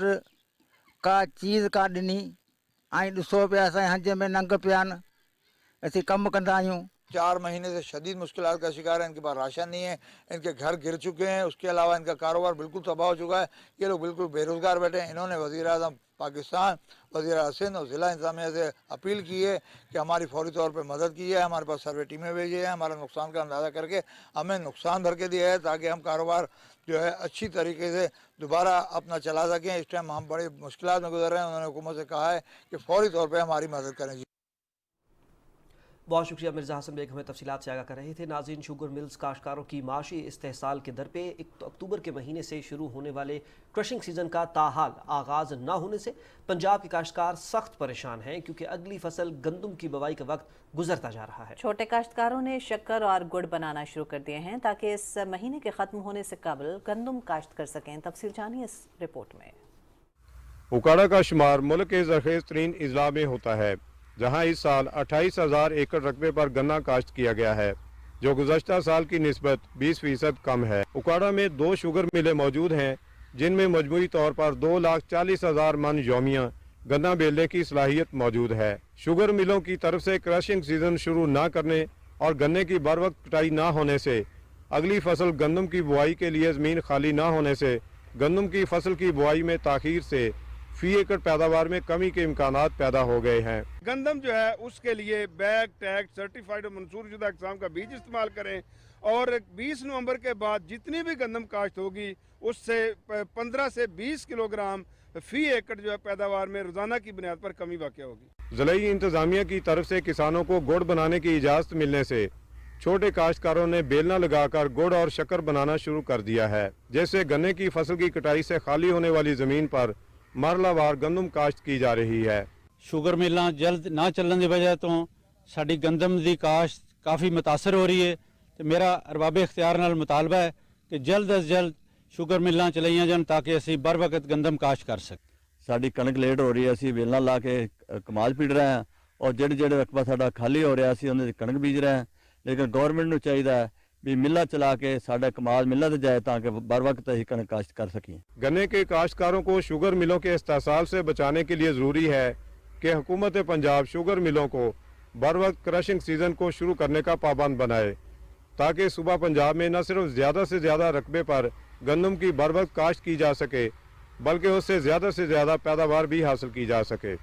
का चीज़ का ॾिनी, ऐं ॾिसो पिया असांजे हंज में नंग पिया आहिनि, असीं कमु कंदा आहियूं। 4 महीने से शदीद मुश्किलात का शिकार है, इनके पास राशन नहीं है, इनके घर गिर चुके हैं, उसके अलावा इनका कारोबार बिल्कुल तबाह हो चुका है, ये लोग बिल्कुल बेरोज़गार बैठे हैं। इन्होंने वज़ीर आज़म पाकिस्तान, वज़ीर आज़म सिंध और ज़िला इंतज़ामिया से अपील की है कि हमारी फौरी तौर पर मदद की है, हमारे पास सर्वे टीमें भेजी हैं, हमारा नुकसान का अंदाज़ा करके हमें नुकसान भर के दिया है, ताकि हम कारोबार जो है अच्छी तरीके से दोबारा अपना चला सकें। इस टाइम हम बड़ी मुश्किलात में गुजर रहे हैं, उन्होंने हुकूमत से कहा है कि फौरी तौर पर हमारी मदद करें। بہت شکریہ مرزا حسن بیگ، ہمیں تفصیلات سے آگاہ کر رہے تھے۔ ناظرین، شوگر ملز کاشتکاروں کی معاشی استحصال کے در پہ اکتوبر کے مہینے سے شروع ہونے والے کرشنگ سیزن کا تاحال آغاز نہ ہونے سے پنجاب کے کاشتکار سخت پریشان ہیں، کیونکہ اگلی فصل گندم کی بوائی کا وقت گزرتا جا رہا ہے۔ چھوٹے کاشتکاروں نے شکر اور گڑ بنانا شروع کر دیے ہیں تاکہ اس مہینے کے ختم ہونے سے قبل گندم کاشت کر سکیں۔ تفصیل جانیے اس رپورٹ میں۔ اکاڑا کا شمار ملک کے زرخیز ترین اضلاع میں ہوتا ہے، جہاں اس سال 28,000 ایکڑ رقبے پر گنا کاشت کیا گیا ہے، جو گزشتہ سال کی نسبت 20% کم ہے۔ اکاڑا میں 2 شوگر ملیں موجود ہیں، جن میں مجموعی طور پر 2,40,000 من یومیہ گنا بیلنے کی صلاحیت موجود ہے۔ شوگر ملوں کی طرف سے کرشنگ سیزن شروع نہ کرنے اور گنے کی بر وقت کٹائی نہ ہونے سے اگلی فصل گندم کی بوائی کے لیے زمین خالی نہ ہونے سے گندم کی فصل کی بوائی میں تاخیر سے فی ایکڑ پیداوار میں کمی کے امکانات پیدا ہو گئے ہیں۔ گندم جو ہے اس کے لیے بیگ ٹیگ سرٹیفائیڈ اور منظور شدہ اقسام کا بیج استعمال کریں، اور 20 نومبر کے بعد جتنی بھی گندم کاشت ہوگی اس سے 15 سے 20 کلو گرام فی ایکڑ جو ہے پیداوار میں روزانہ کی بنیاد پر کمی واقع ہوگی۔ ضلعی انتظامیہ کی طرف سے کسانوں کو گڑ بنانے کی اجازت ملنے سے چھوٹے کاشتکاروں نے بیلنا لگا کر گڑ اور شکر بنانا شروع کر دیا ہے، جیسے گنے کی فصل کی کٹائی سے خالی ہونے والی زمین پر مرلہ وار گندم کاشت کی جا رہی ہے۔ ਸ਼ੂਗਰ ਮਿਲਾਂ ਜਲਦ ਨਾ ਚੱਲਣ ਦੀ ਵਜ੍ਹਾ ਤੋਂ ਸਾਡੀ ਗੰਦਮ ਦੀ ਕਾਸ਼ਤ ਕਾਫੀ ਮੁਤਾਸਰ ਹੋ ਰਹੀ ਹੈ, ਤੇ ਮੇਰਾ ਅਰਬਾਬ ਇਖਤਿਆਰ ਨਾਲ ਮੁਤਾਲਬਾ ਹੈ ਕਿ ਜਲਦ ਅਜ਼ ਜਲਦ ਸ਼ੂਗਰ ਮਿਲਾਂ ਚਲਾਈਆਂ ਜਾਣ ਤਾਂ ਕਿ ਅਸੀਂ ਬਰ ਵਕਤ ਗੰਦਮ ਕਾਸ਼ਤ ਕਰ ਸਕੀਏ। ਸਾਡੀ ਕਣਕ ਲੇਟ ਹੋ ਰਹੀ ਹੈ, ਅਸੀਂ ਵੇਲਣਾ ਲਾ ਕੇ ਕਮਾਲ ਪੀੜ ਰਹੇ ਹਾਂ, ਔਰ ਜਿਹੜੇ ਰਕਬਾ ਸਾਡਾ ਖਾਲੀ ਹੋ ਰਿਹਾ ਅਸੀਂ ਉਹਦੇ ਕਣਕ ਬੀਜ ਰਹੇ ਹਾਂ, ਲੇਕਿਨ ਗਵਰਨਮੈਂਟ ਨੂੰ ਚਾਹੀਦਾ ਹੈ بھی ملا چلا کے ساڑھا کمال ملا دے جائے تاکہ بر وقت ہی کنک کاشت کر سکیں۔ گنے کے کاشتکاروں کو شوگر ملوں کے استحصال سے بچانے کے لیے ضروری ہے کہ حکومت پنجاب شوگر ملوں کو بر وقت کرشنگ سیزن کو شروع کرنے کا پابند بنائے، تاکہ صوبہ پنجاب میں نہ صرف زیادہ سے زیادہ رقبے پر گندم کی بر وقت کاشت کی جا سکے، بلکہ اس سے زیادہ پیداوار بھی حاصل کی جا سکے۔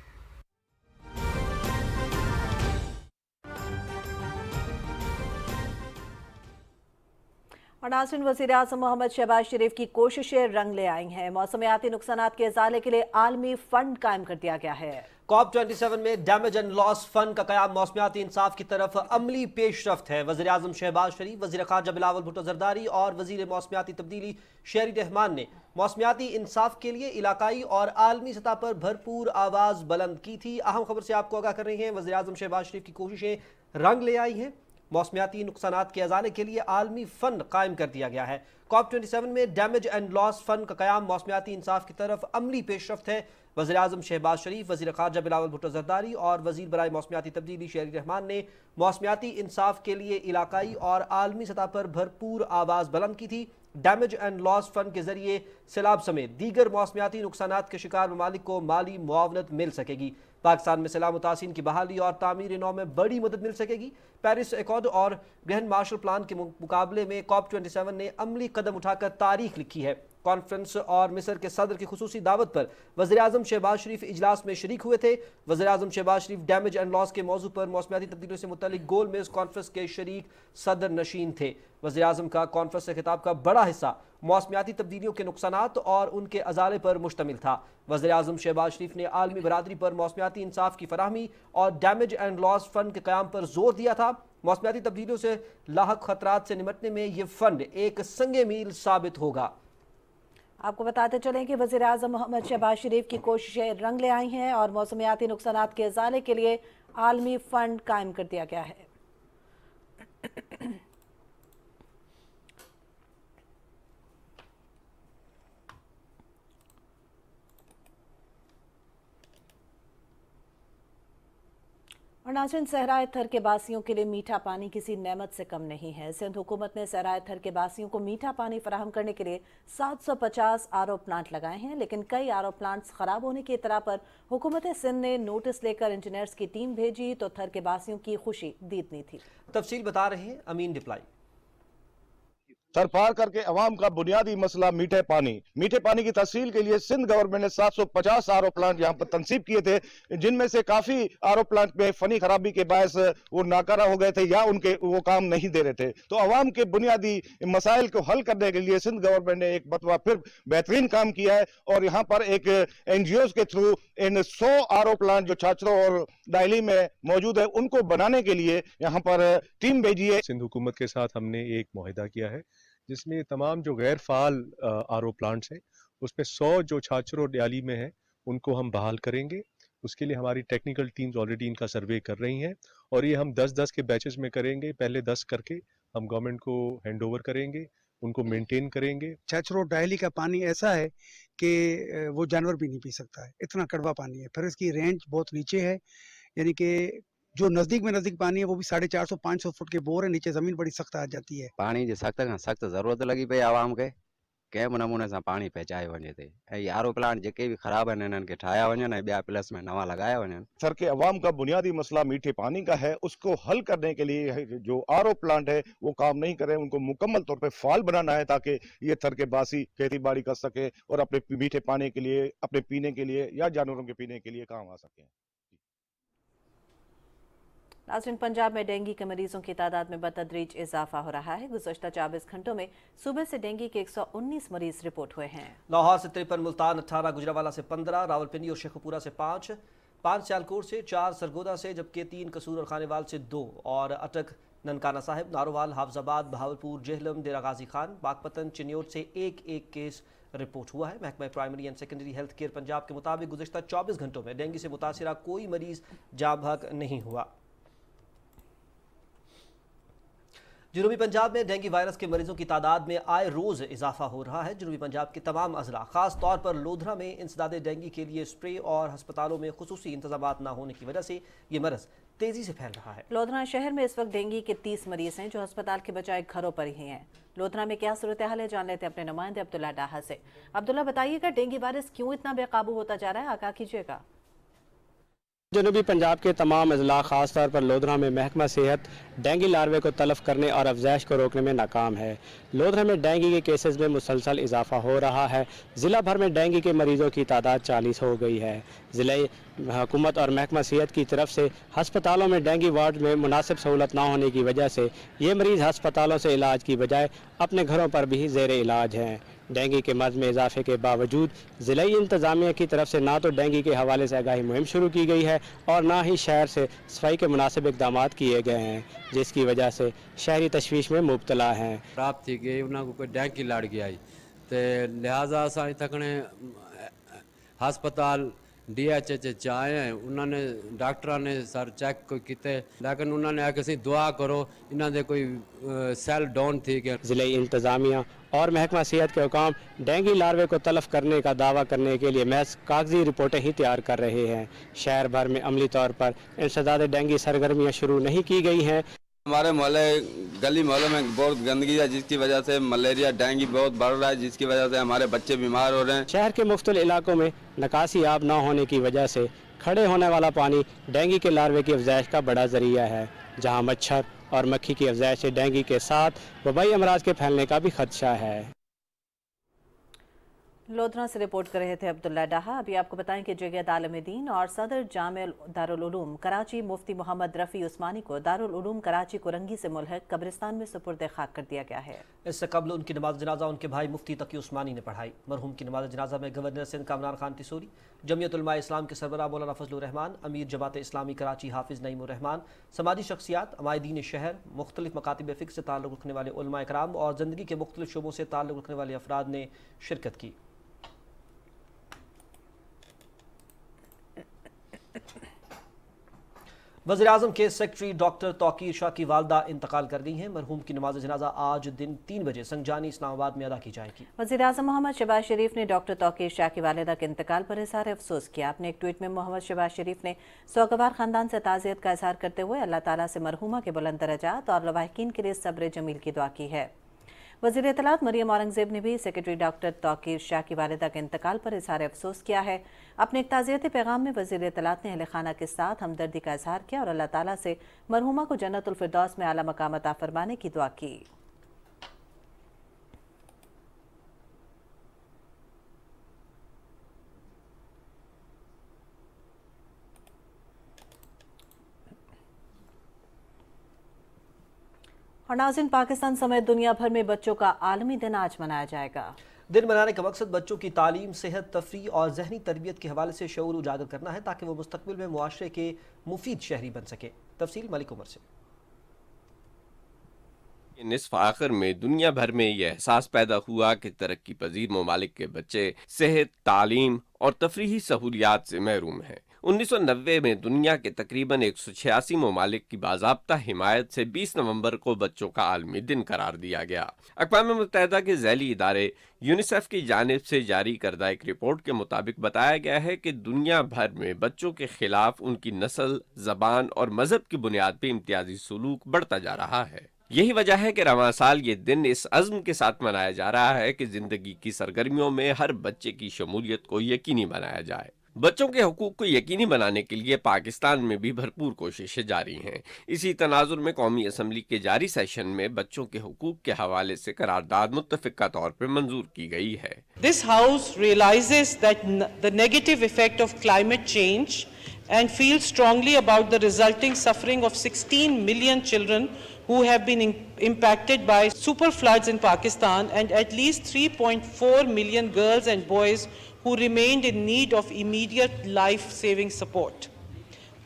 اور ناظرین، وزیر اعظم محمد شہباز شریف کی کوششیں رنگ لے آئی ہیں۔ موسمیاتی نقصانات کے ازالے کے لیے عالمی فنڈ قائم کر دیا گیا ہے۔ COP27 میں ڈیمیج اینڈ لاس فنڈ کا قیام موسمیاتی انصاف کی طرف عملی پیش رفت ہے۔ وزیر اعظم شہباز شریف، وزیر خارجہ بلاول بھٹو زرداری اور وزیر موسمیاتی تبدیلی شہری رحمان نے موسمیاتی انصاف کے لیے علاقائی اور عالمی سطح پر بھرپور آواز بلند کی تھی۔ اہم خبر سے آپ کو آگاہ کر رہے ہیں، وزیر اعظم شہباز شریف کی کوششیں رنگ لے آئی ہیں۔ मौसमियाती नुकसानात के अजाले के लिए आलमी फंड कायम कर दिया गया है। COP27 में डैमेज एंड लॉस फंड का क़याम मौसमियाती इंसाफ की तरफ अमली पेशरफ्त है। वज़ीर आज़म शहबाज शरीफ, वज़ीर ख़ारजा बिलावल भुट्टो ज़रदारी और वज़ीर बराए मौसमियाती तब्दीली शेरी रहमान ने मौसमियाती इंसाफ के लिए इलाकाई और आलमी सतह पर भरपूर आवाज़ बुलंद की थी। डैमेज एंड लॉस फंड के जरिए सैलाब समेत दीगर मौसमियाती नुकसानात के शिकार ममालिक को माली मुआवनत मिल सकेगी। पाकिस्तान में सैलाब मुतासिरीन की बहाली और तामीर नौ में बड़ी मदद मिल सकेगी। पेरिस एकॉर्ड और ग्रैंड मार्शल प्लान के मुकाबले में COP27 ने अमली कदम उठाकर तारीख लिखी है। कॉन्फ्रेंस और मिस्र के सदर की खुसूसी दावत पर वज़ीर आज़म शहबाज शरीफ इजलास में शरीक हुए थे। वज़ीर आज़म शहबाज शरीफ डैमेज एंड लॉस के मौजू पर मौसमियाती तब्दीलियों से मुतल्लिक गोल मेज कॉन्फ्रेंस के शरीक सदर नशीन थे। वज़ीर आज़म का कॉन्फ्रेंस से खिताब का बड़ा हिस्सा मौसमियाती तब्दीलियों के नुकसानात और उनके अजाले पर मुश्तमिल था। वज़ीर आज़म शहबाज शरीफ ने आलमी बरादरी पर मौसमियाती इंसाफ की फराहमी और डैमेज एंड लॉस फंड के क़याम पर जोर दिया था। मौसमियाती तब्दीलियों से लाहक खतरात से निपटने में ये फंड एक संगे मील साबित होगा। आपको बताते चलें कि वज़ीर आज़म मोहम्मद शहबाज शरीफ की कोशिशें रंग ले आई हैं और मौसमियाती नुकसानात के इज़ाले के लिए आलमी फंड कायम कर दिया गया है। और नाज़रीन, सहराए थर के बासियों के लिए मीठा पानी किसी नेमत से कम नहीं है। सिंध हुकूमत ने सहराए थर के बासियों को मीठा पानी फराहम करने के लिए 750 आरओ प्लांट लगाए हैं, लेकिन कई आरओ प्लांट्स खराब होने की इतला पर हुकूमत सिंध ने नोटिस लेकर इंजीनियर्स की टीम भेजी तो थर के बासियों की खुशी दीदनी थी। तफसील बता रहे हैं अमीन डिप्लाई। सर पार करके अवाम का बुनियादी मसला मीठे पानी की तहसील के लिए सिंध गवर्नमेंट ने 750 आरओ प्लांट यहाँ पर तनसीब किए थे, जिनमें से काफी आरओ प्लांट में फनी खराबी के बायस वो नाकारा हो गए थे या उनके वो काम नहीं दे रहे थे। तो अवाम के बुनियादी मसाइल को हल करने के लिए सिंध गवर्नमेंट ने एक मरतबा फिर बेहतरीन काम किया है और यहाँ पर एक NGO के थ्रू इन 100 आरओ प्लांट जो छाछरो और दायली में मौजूद है उनको बनाने के लिए यहाँ पर टीम भेजी है। सिंध हुकूमत के साथ हमने एक मुआहिदा किया है जिसमें तमाम जो गैर फाल आरओ प्लांट्स हैं उसमें 100 जो छाछरो ड्याली में हैं उनको हम बहाल करेंगे। उसके लिए हमारी टेक्निकल टीम्स ऑलरेडी इनका सर्वे कर रही हैं और ये हम 10-10 के बैचेस में करेंगे। पहले 10 करके हम गवर्नमेंट को हैंड ओवर करेंगे, उनको मेंटेन करेंगे। छाछरो डायली का पानी ऐसा है कि वो जानवर भी नहीं पी सकता है, इतना कड़वा पानी है। फिर इसकी रेंज बहुत नीचे है, यानी कि जो नजदीक में नजदीक पानी है वो भी 450-500 फुट के बोर है, नीचे जमीन बड़ी सख्त आ जाती है। पानी जी सख्त जरूरत लगी पई आवाम के कंहिं नमूने सां पानी पहुचाए वञे थी। ऐं आरओ प्लांट जेके भी ख़राब आहिनि इन्हनि खे ठाहिया वञनि ऐं ॿिया प्लस में नवां लॻाया वञनि। सर के अवाम का बुनियादी मसला मीठे पानी का है, उसको हल करने के लिए जो आरओ प्लांट है वो काम नहीं करे, उनको मुकम्मल तौर पे फाल बनाना है ताकि ये थर के बासी खेती बाड़ी कर सके और अपने मीठे पानी के लिए, अपने पीने के लिए या जानवरों के पीने के लिए काम आ सके। नाज़रीन, पंजाब में डेंगू के मरीजों की तादाद में बतदरीज इजाफा हो रहा है। गुज़श्ता 24 घंटों में सूबे से डेंगू के 119 मरीज रिपोर्ट हुए हैं। लाहौर से 53, मुल्तान 18, गुजरावाला से 15, रावलपिंडी और शेखुपुरा से 5, 5 सियालकोट से 4, सरगोदा से, जबकि 3 कसूर और खानेवाल से 2 और अटक, ननकाना साहिब, नारोवाल, हाफजाबाद, बहावलपुर, जेहलम, डेरा गाजी खान, बागपतन, चिन्योट से एक केस रिपोर्ट हुआ है। महकमा primary and secondary health care Punjab के मुताबिक गुज़श्ता 24 घंटों में डेंगू से मुतासिरा कोई मरीज जाँ बहक नहीं हुआ। जनूबी पंजाब में डेंगू वायरस के मरीजों की तादाद में आए रोज़ इजाफा हो रहा है। जनूबी पंजाब के तमाम अजला, खास तौर पर लोधरा में इंसदादे डेंगू के लिए स्प्रे और हस्पतालों में खुसूसी इंतजाम न होने की वजह से ये मरज तेजी से फैल रहा है। लोधरा शहर में इस वक्त डेंगू के 30 मरीज हैं जो अस्पताल के बजाय घरों पर ही हैं। लोधरा में क्या सूरत हाल है, जान लेते हैं अपने नुमाइंदे अब्दुल्ला डाहा से। अब्दुल्ला, बताइएगा डेंगू वायरस क्यों इतना बेकाबू होता जा रहा है, आगाह कीजिएगा। जनूबी पंजाब के तमाम अजला खास तौर पर लोधरा में महकमा सेहत डेंगू लार्वे को तलफ करने और अफजैश को रोकने में नाकाम है। लोधरा में डेंगू के केसेस में मुसलसल इजाफा हो रहा है। ज़िला भर में डेंगू के मरीजों की तादाद 40 हो गई है। ज़िले हुकूमत और महकमा सेहत की तरफ से हस्पतालों में डेंगू वार्ड में मुनासिब सहूलत ना होने की वजह से ये मरीज़ हस्पतालों से इलाज की बजाय अपने घरों पर भी ज़ेर इलाज हैं। डेंगू के मर्ज में इजाफे के बावजूद ज़िलाई इंतज़ामिया की तरफ से ना तो डेंगू के हवाले से आगाही मुहिम शुरू की गई है और ना ही शहर से सफाई के मुनासिब इक़दाम किए गए हैं, जिसकी वजह से शहरी तशवीश में मुब्तला हैं। खराब थी गई उन्होंने कोई डेंगू लड़ गया तो लिहाजा अस तकने हस्पताल DHH ਚ ਆਏ हैं उन्होंने डॉक्टरों ने सर चेक कोई किते लेकिन उन्होंने आके सी दुआ करो इन्हों दे कोई सेल डाउन थी कि ज़िले इंतज़ामिया और महकमा सेहत के हुकाम डेंगू लार्वे को तलफ करने का दावा करने के लिए महज कागजी रिपोर्टें ही तैयार कर रहे हैं। शहर भर में अमली तौर पर इंसदाद डेंगू सरगर्मियाँ शुरू नहीं की गई हैं। हमारे मोहल्ले गली मोहल्ले में बहुत गंदगी है जिसकी वजह से मलेरिया डेंगू बहुत बढ़ रहा है जिसकी वजह से हमारे बच्चे बीमार हो रहे हैं। शहर के मुख्तलिफ इलाकों में निकासी आब न होने की वजह से खड़े होने वाला पानी डेंगू के लार्वे की अफजाइश का बड़ा जरिया है, जहाँ मच्छर और मक्खी की अफजाइश से डेंगू के साथ वबाई अमराज के फैलने का भी खदशा है। लोधरा से रिपोर्ट कर रहे थे अब्दुल्ला डाहा। अभी आपको बताएं कि जगत आलम-ए-दीन और सदर जामे दारुल उलूम कराची मुफ्ती मोहम्मद रफ़ी उस्मानी को दारुल उलूम कराची कुरंगी से मुल्हक कब्रिस्तान में सुपुर्द खाक कर दिया गया है। इससे कबल उनकी नमाज जनाजा उनके भाई मुफ्ती तकी उस्मानी ने पढ़ाई। मरहूम की नमाज जनाजा में गवर्नर सिंध कामरान खान तिसूरी, जमियत उलमा इस्लाम के सरबराह मौलाना फजलुर रहमान, अमीर जमात इस्लामी कराची हाफिज़ नईमुर रहमान, समाजी शख्सियात, अमायदीन शहर, मुख्तलिफ मकातिब फ़िक़्ह से ताल्लुक़ रखने वाले उलमा इकराम और ज़िंदगी के मुख्तलिफ शोबों से ताल्लुक़ रखने वाले अफराद ने शिरकत की। वज़ीर-ए-आज़म के सेक्रेटरी डॉक्टर तौकीर शाह की वालदा इंतकाल कर गई हैं। मरहूम की नमाज जनाजा आज दिन 3 बजे संजानी इस्लामाबाद में अदा की जाएगी। वज़ीर-ए-आज़म मोहम्मद शहबाज शरीफ ने डॉक्टर तौकीर शाह की वालिदा के इंतकाल पर इज़हार अफसोस किया। अपने एक ट्वीट में मोहम्मद शहबाज शरीफ ने सौगवार ख़ानदान से ताज़ियत का इज़हार करते हुए अल्लाह ताला से मरहूमा के बुलंद दरजात और लवाहिकीन के लिए सब्र जमील की दुआ की है। वज़ीर इत्तलात मरियम औरंगज़ेब ने भी सेक्रेटरी डॉक्टर तौकीर शाह की वालिदा के इंतकाल पर इज़हार अफसोस किया है। अपने एक ताज़ियती पैगाम में वज़ीर इत्तलात ने अहले खाना के साथ हमदर्दी का इज़हार किया और अल्लाह ताला से मरहूमा को जन्नतुल फिरदौस में आला मकाम अता फरमाने की दुआ की। और नाज़रीन, पाकिस्तान समेत दुनिया भर में बच्चों का आलमी दिन आज मनाया जाएगा। दिन मनाने का मकसद बच्चों की तालीम, सेहत, तफरीह और जहनी तरबियत के हवाले से शऊर उजागर करना है ताकि वो मुस्तकबिल में मुआशरे के मुफीद शहरी बन सके। तफसील मलिक उमर से। निस्फ आखिर में दुनिया भर में यह एहसास पैदा हुआ कि तरक्की पजीर ममालिक के बच्चे सेहत, तालीम और तफरीही सहूलियात से महरूम हैं। 1990 में दुनिया के तकरीबन 186 ममालिक की बाज़ाब्ता हिमायत से 20 नवंबर को बच्चों का आलमी दिन करार दिया गया। अक़वाम मुत्तहिदा के ज़ैली इदारे यूनिसेफ की जानिब से जारी करदा एक रिपोर्ट के मुताबिक बताया गया है कि दुनिया भर में बच्चों के खिलाफ उनकी नस्ल, ज़बान और मज़हब की बुनियाद पर इम्तियाजी सलूक बढ़ता जा रहा है। यही वजह है कि रवां साल ये दिन इस अज़्म के साथ मनाया जा रहा है कि ज़िंदगी की सरगर्मियों में हर बच्चे की शमूलियत को यकीनी बनाया जाए। बच्चों के हुकूक को यकीनी बनाने के लिए पाकिस्तान में भी भरपूर कोशिशें जारी हैं। इसी तनाजुर में कौमी असम्बली के जारी सेशन में बच्चों के हुकूक के हवाले से करारदाद मुत्तफ़िक़ा तौर पर मंजूर की गई है। This House realizes that the negative effect of climate change and feels strongly about the resulting suffering of 16 million children who have been impacted by super floods in Pakistan and at least 3.4 million girls and boys who remained in need of immediate life-saving support.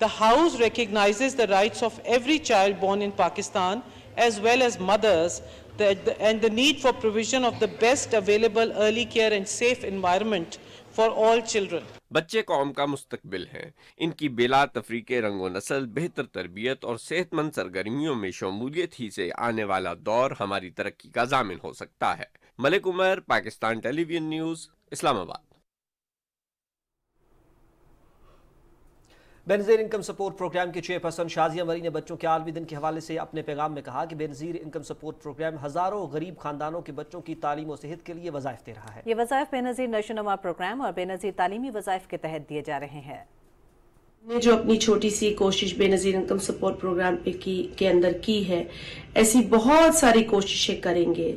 The House recognizes the rights of every child born in Pakistan as well as mothers and the need for provision of the best available early care and safe environment for all children. बच्चे कौम का मुस्तकबिल हैं। इनकी बेला तफरीके रंगो नस्ल, बेहतर तरबियत और सेहतमंद सरगर्मियों में शमूलियत ही से आने वाला दौर हमारी तरक्की का जामिन हो सकता है। Malik Umar, Pakistan television news, Islamabad. Benazir income support programme की चेयरपर्सन शाजिया मरी ने बच्चों के आलमी दिन के हवाले से अपने पैगाम में कहा कि बेनज़ीर इनकम सपोर्ट प्रोग्राम हज़ारों गरीब खानदानों के बच्चों की तालीम और सेहत के लिए वज़ाइफ दे रहा है। ये वज़ाइफ बेनज़ीर नशोनुमा प्रोग्राम और बेनज़ीर तालीमी वज़ाइफ के तहत दिए जा रहे हैं। ने जो अपनी छोटी सी कोशिश बेनज़ीर इनकम सपोर्ट प्रोग्राम के अंदर की है, ऐसी बहुत सारी कोशिशें करेंगे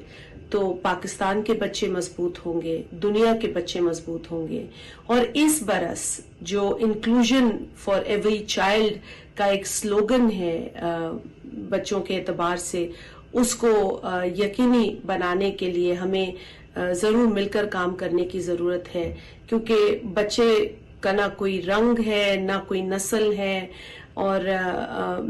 तो पाकिस्तान के बच्चे मजबूत होंगे, दुनिया के बच्चे मजबूत होंगे। और इस बरस जो इंक्लूजन फॉर एवरी चाइल्ड का एक स्लोगन है बच्चों के एतबार से, उसको यकीनी बनाने के लिए हमें ज़रूर मिलकर काम करने की ज़रूरत है, क्योंकि बच्चे का ना कोई रंग है, ना कोई नस्ल है और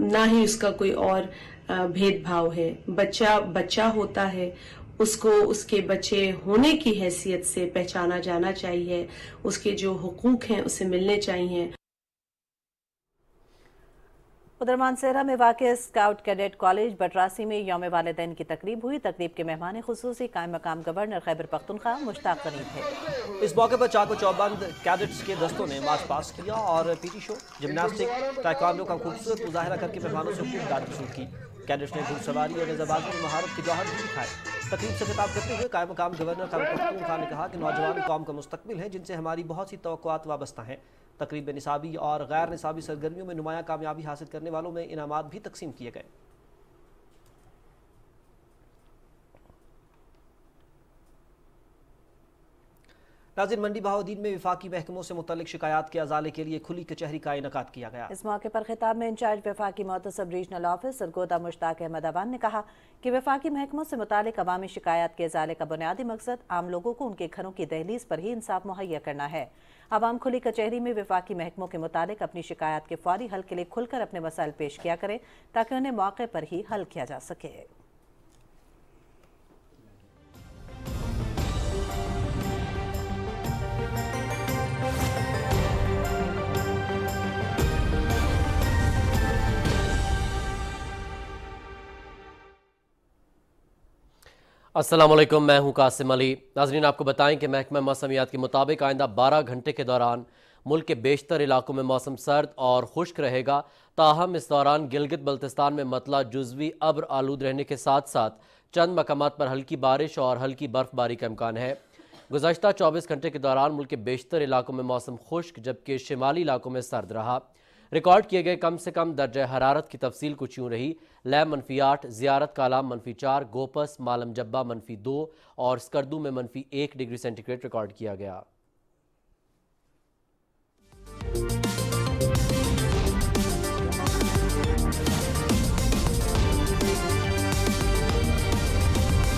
ना ही उसका कोई और भेदभाव है। बच्चा बच्चा होता है, उसको उसके बच्चे होने की हैसियत से पहचाना जाना चाहिए, उसके जो हुकूक हैं उसे मिलने चाहिए। उधर मानसेरा में वाक़ स्काउट कैडेट कॉलेज बटरासी में यौम वालिदैन की तकरीब हुई। तकरीब के मेहमान खुसूसी कायम मकाम गवर्नर खैबर पख्तूनख्वा मुश्ताक गनी थे। इस मौके पर चाको चौबंद कैडेट्स के दस्तों ने मार्च पास किया और पीटी शो, जिमनास्टिक, ताइक्वांडो का खूबसूरत मुजाहरा करके मेहमानों से खूब दाद वसूल की। कैडेट्स ने घुड़सवारी और नेज़ाबाजी में महारत के जौहर भी दिखाए। तकरीब से खिताब करते हुए कायम मकाम गवर्नर खैबर पख्तूनख्वा ने कहा कि नौजवान कौम का मुस्तकबिल है, जिनसे हमारी बहुत सी तवक्कुआत वाबस्ता हैं। तकरीब में निसाबी और गैर निसाबी सरगर्मियों में नुमाया कामयाबी हासिल करने वालों में इनामात भी तकसीम किए गए। नाज़रीन, मंडी बहाउद्दीन में वफाकी महकमों से मुतल्लिक शिकायत के अजाले के लिए खुली कचहरी का इनेकाद किया गया। इस मौके पर खिताब में इंचार्ज वफाकी मोहतसब रीजनल ऑफिस सरगोदा मुश्ताक अहमद अवान ने कहा कि वफाकी महकमों से मुतालिक अवामी शिकायत के अजाले का बुनियादी मकसद आम लोगों को उनके घरों की दहलीज पर ही इंसाफ मुहैया करना है। आवाम खुली कचहरी में वफाकी महकमों के मुतालिक अपनी शिकायत के फौरी हल के लिए खुलकर अपने मसाइल पेश किया करें, ताकि उन्हें मौके पर ही हल किया जा सके। अस्सलाम वालेकुम, मैं हूं कासिम अली। नाज़रीन, आपको बताएं कि महकमा मौसमियात के मुताबिक आइंदा 12 घंटे के दौरान मुल्क के बेशतर इलाकों में मौसम सर्द और खुश्क रहेगा। ताहम इस दौरान गिलगित बल्तिस्तान में मतला जुज़वी अब्र आलूद रहने के साथ साथ चंद मकामात पर हल्की बारिश और हल्की बर्फबारी का इम्कान है। गुज़श्ता 24 घंटे के दौरान मुल्क के बेशतर इलाकों में मौसम खुश्क जबकि शिमाली इलाकों में सर्द रहा। रिकॉर्ड किए गए कम से कम दर्जा हरारत की तफसील कुछ यूँ रही। लैम -8, ज़ियारत कालाम -4, गोपस मालम जब्बा -2 और स्कर्दू में -1 डिग्री सेंटीग्रेड रिकॉर्ड किया गया।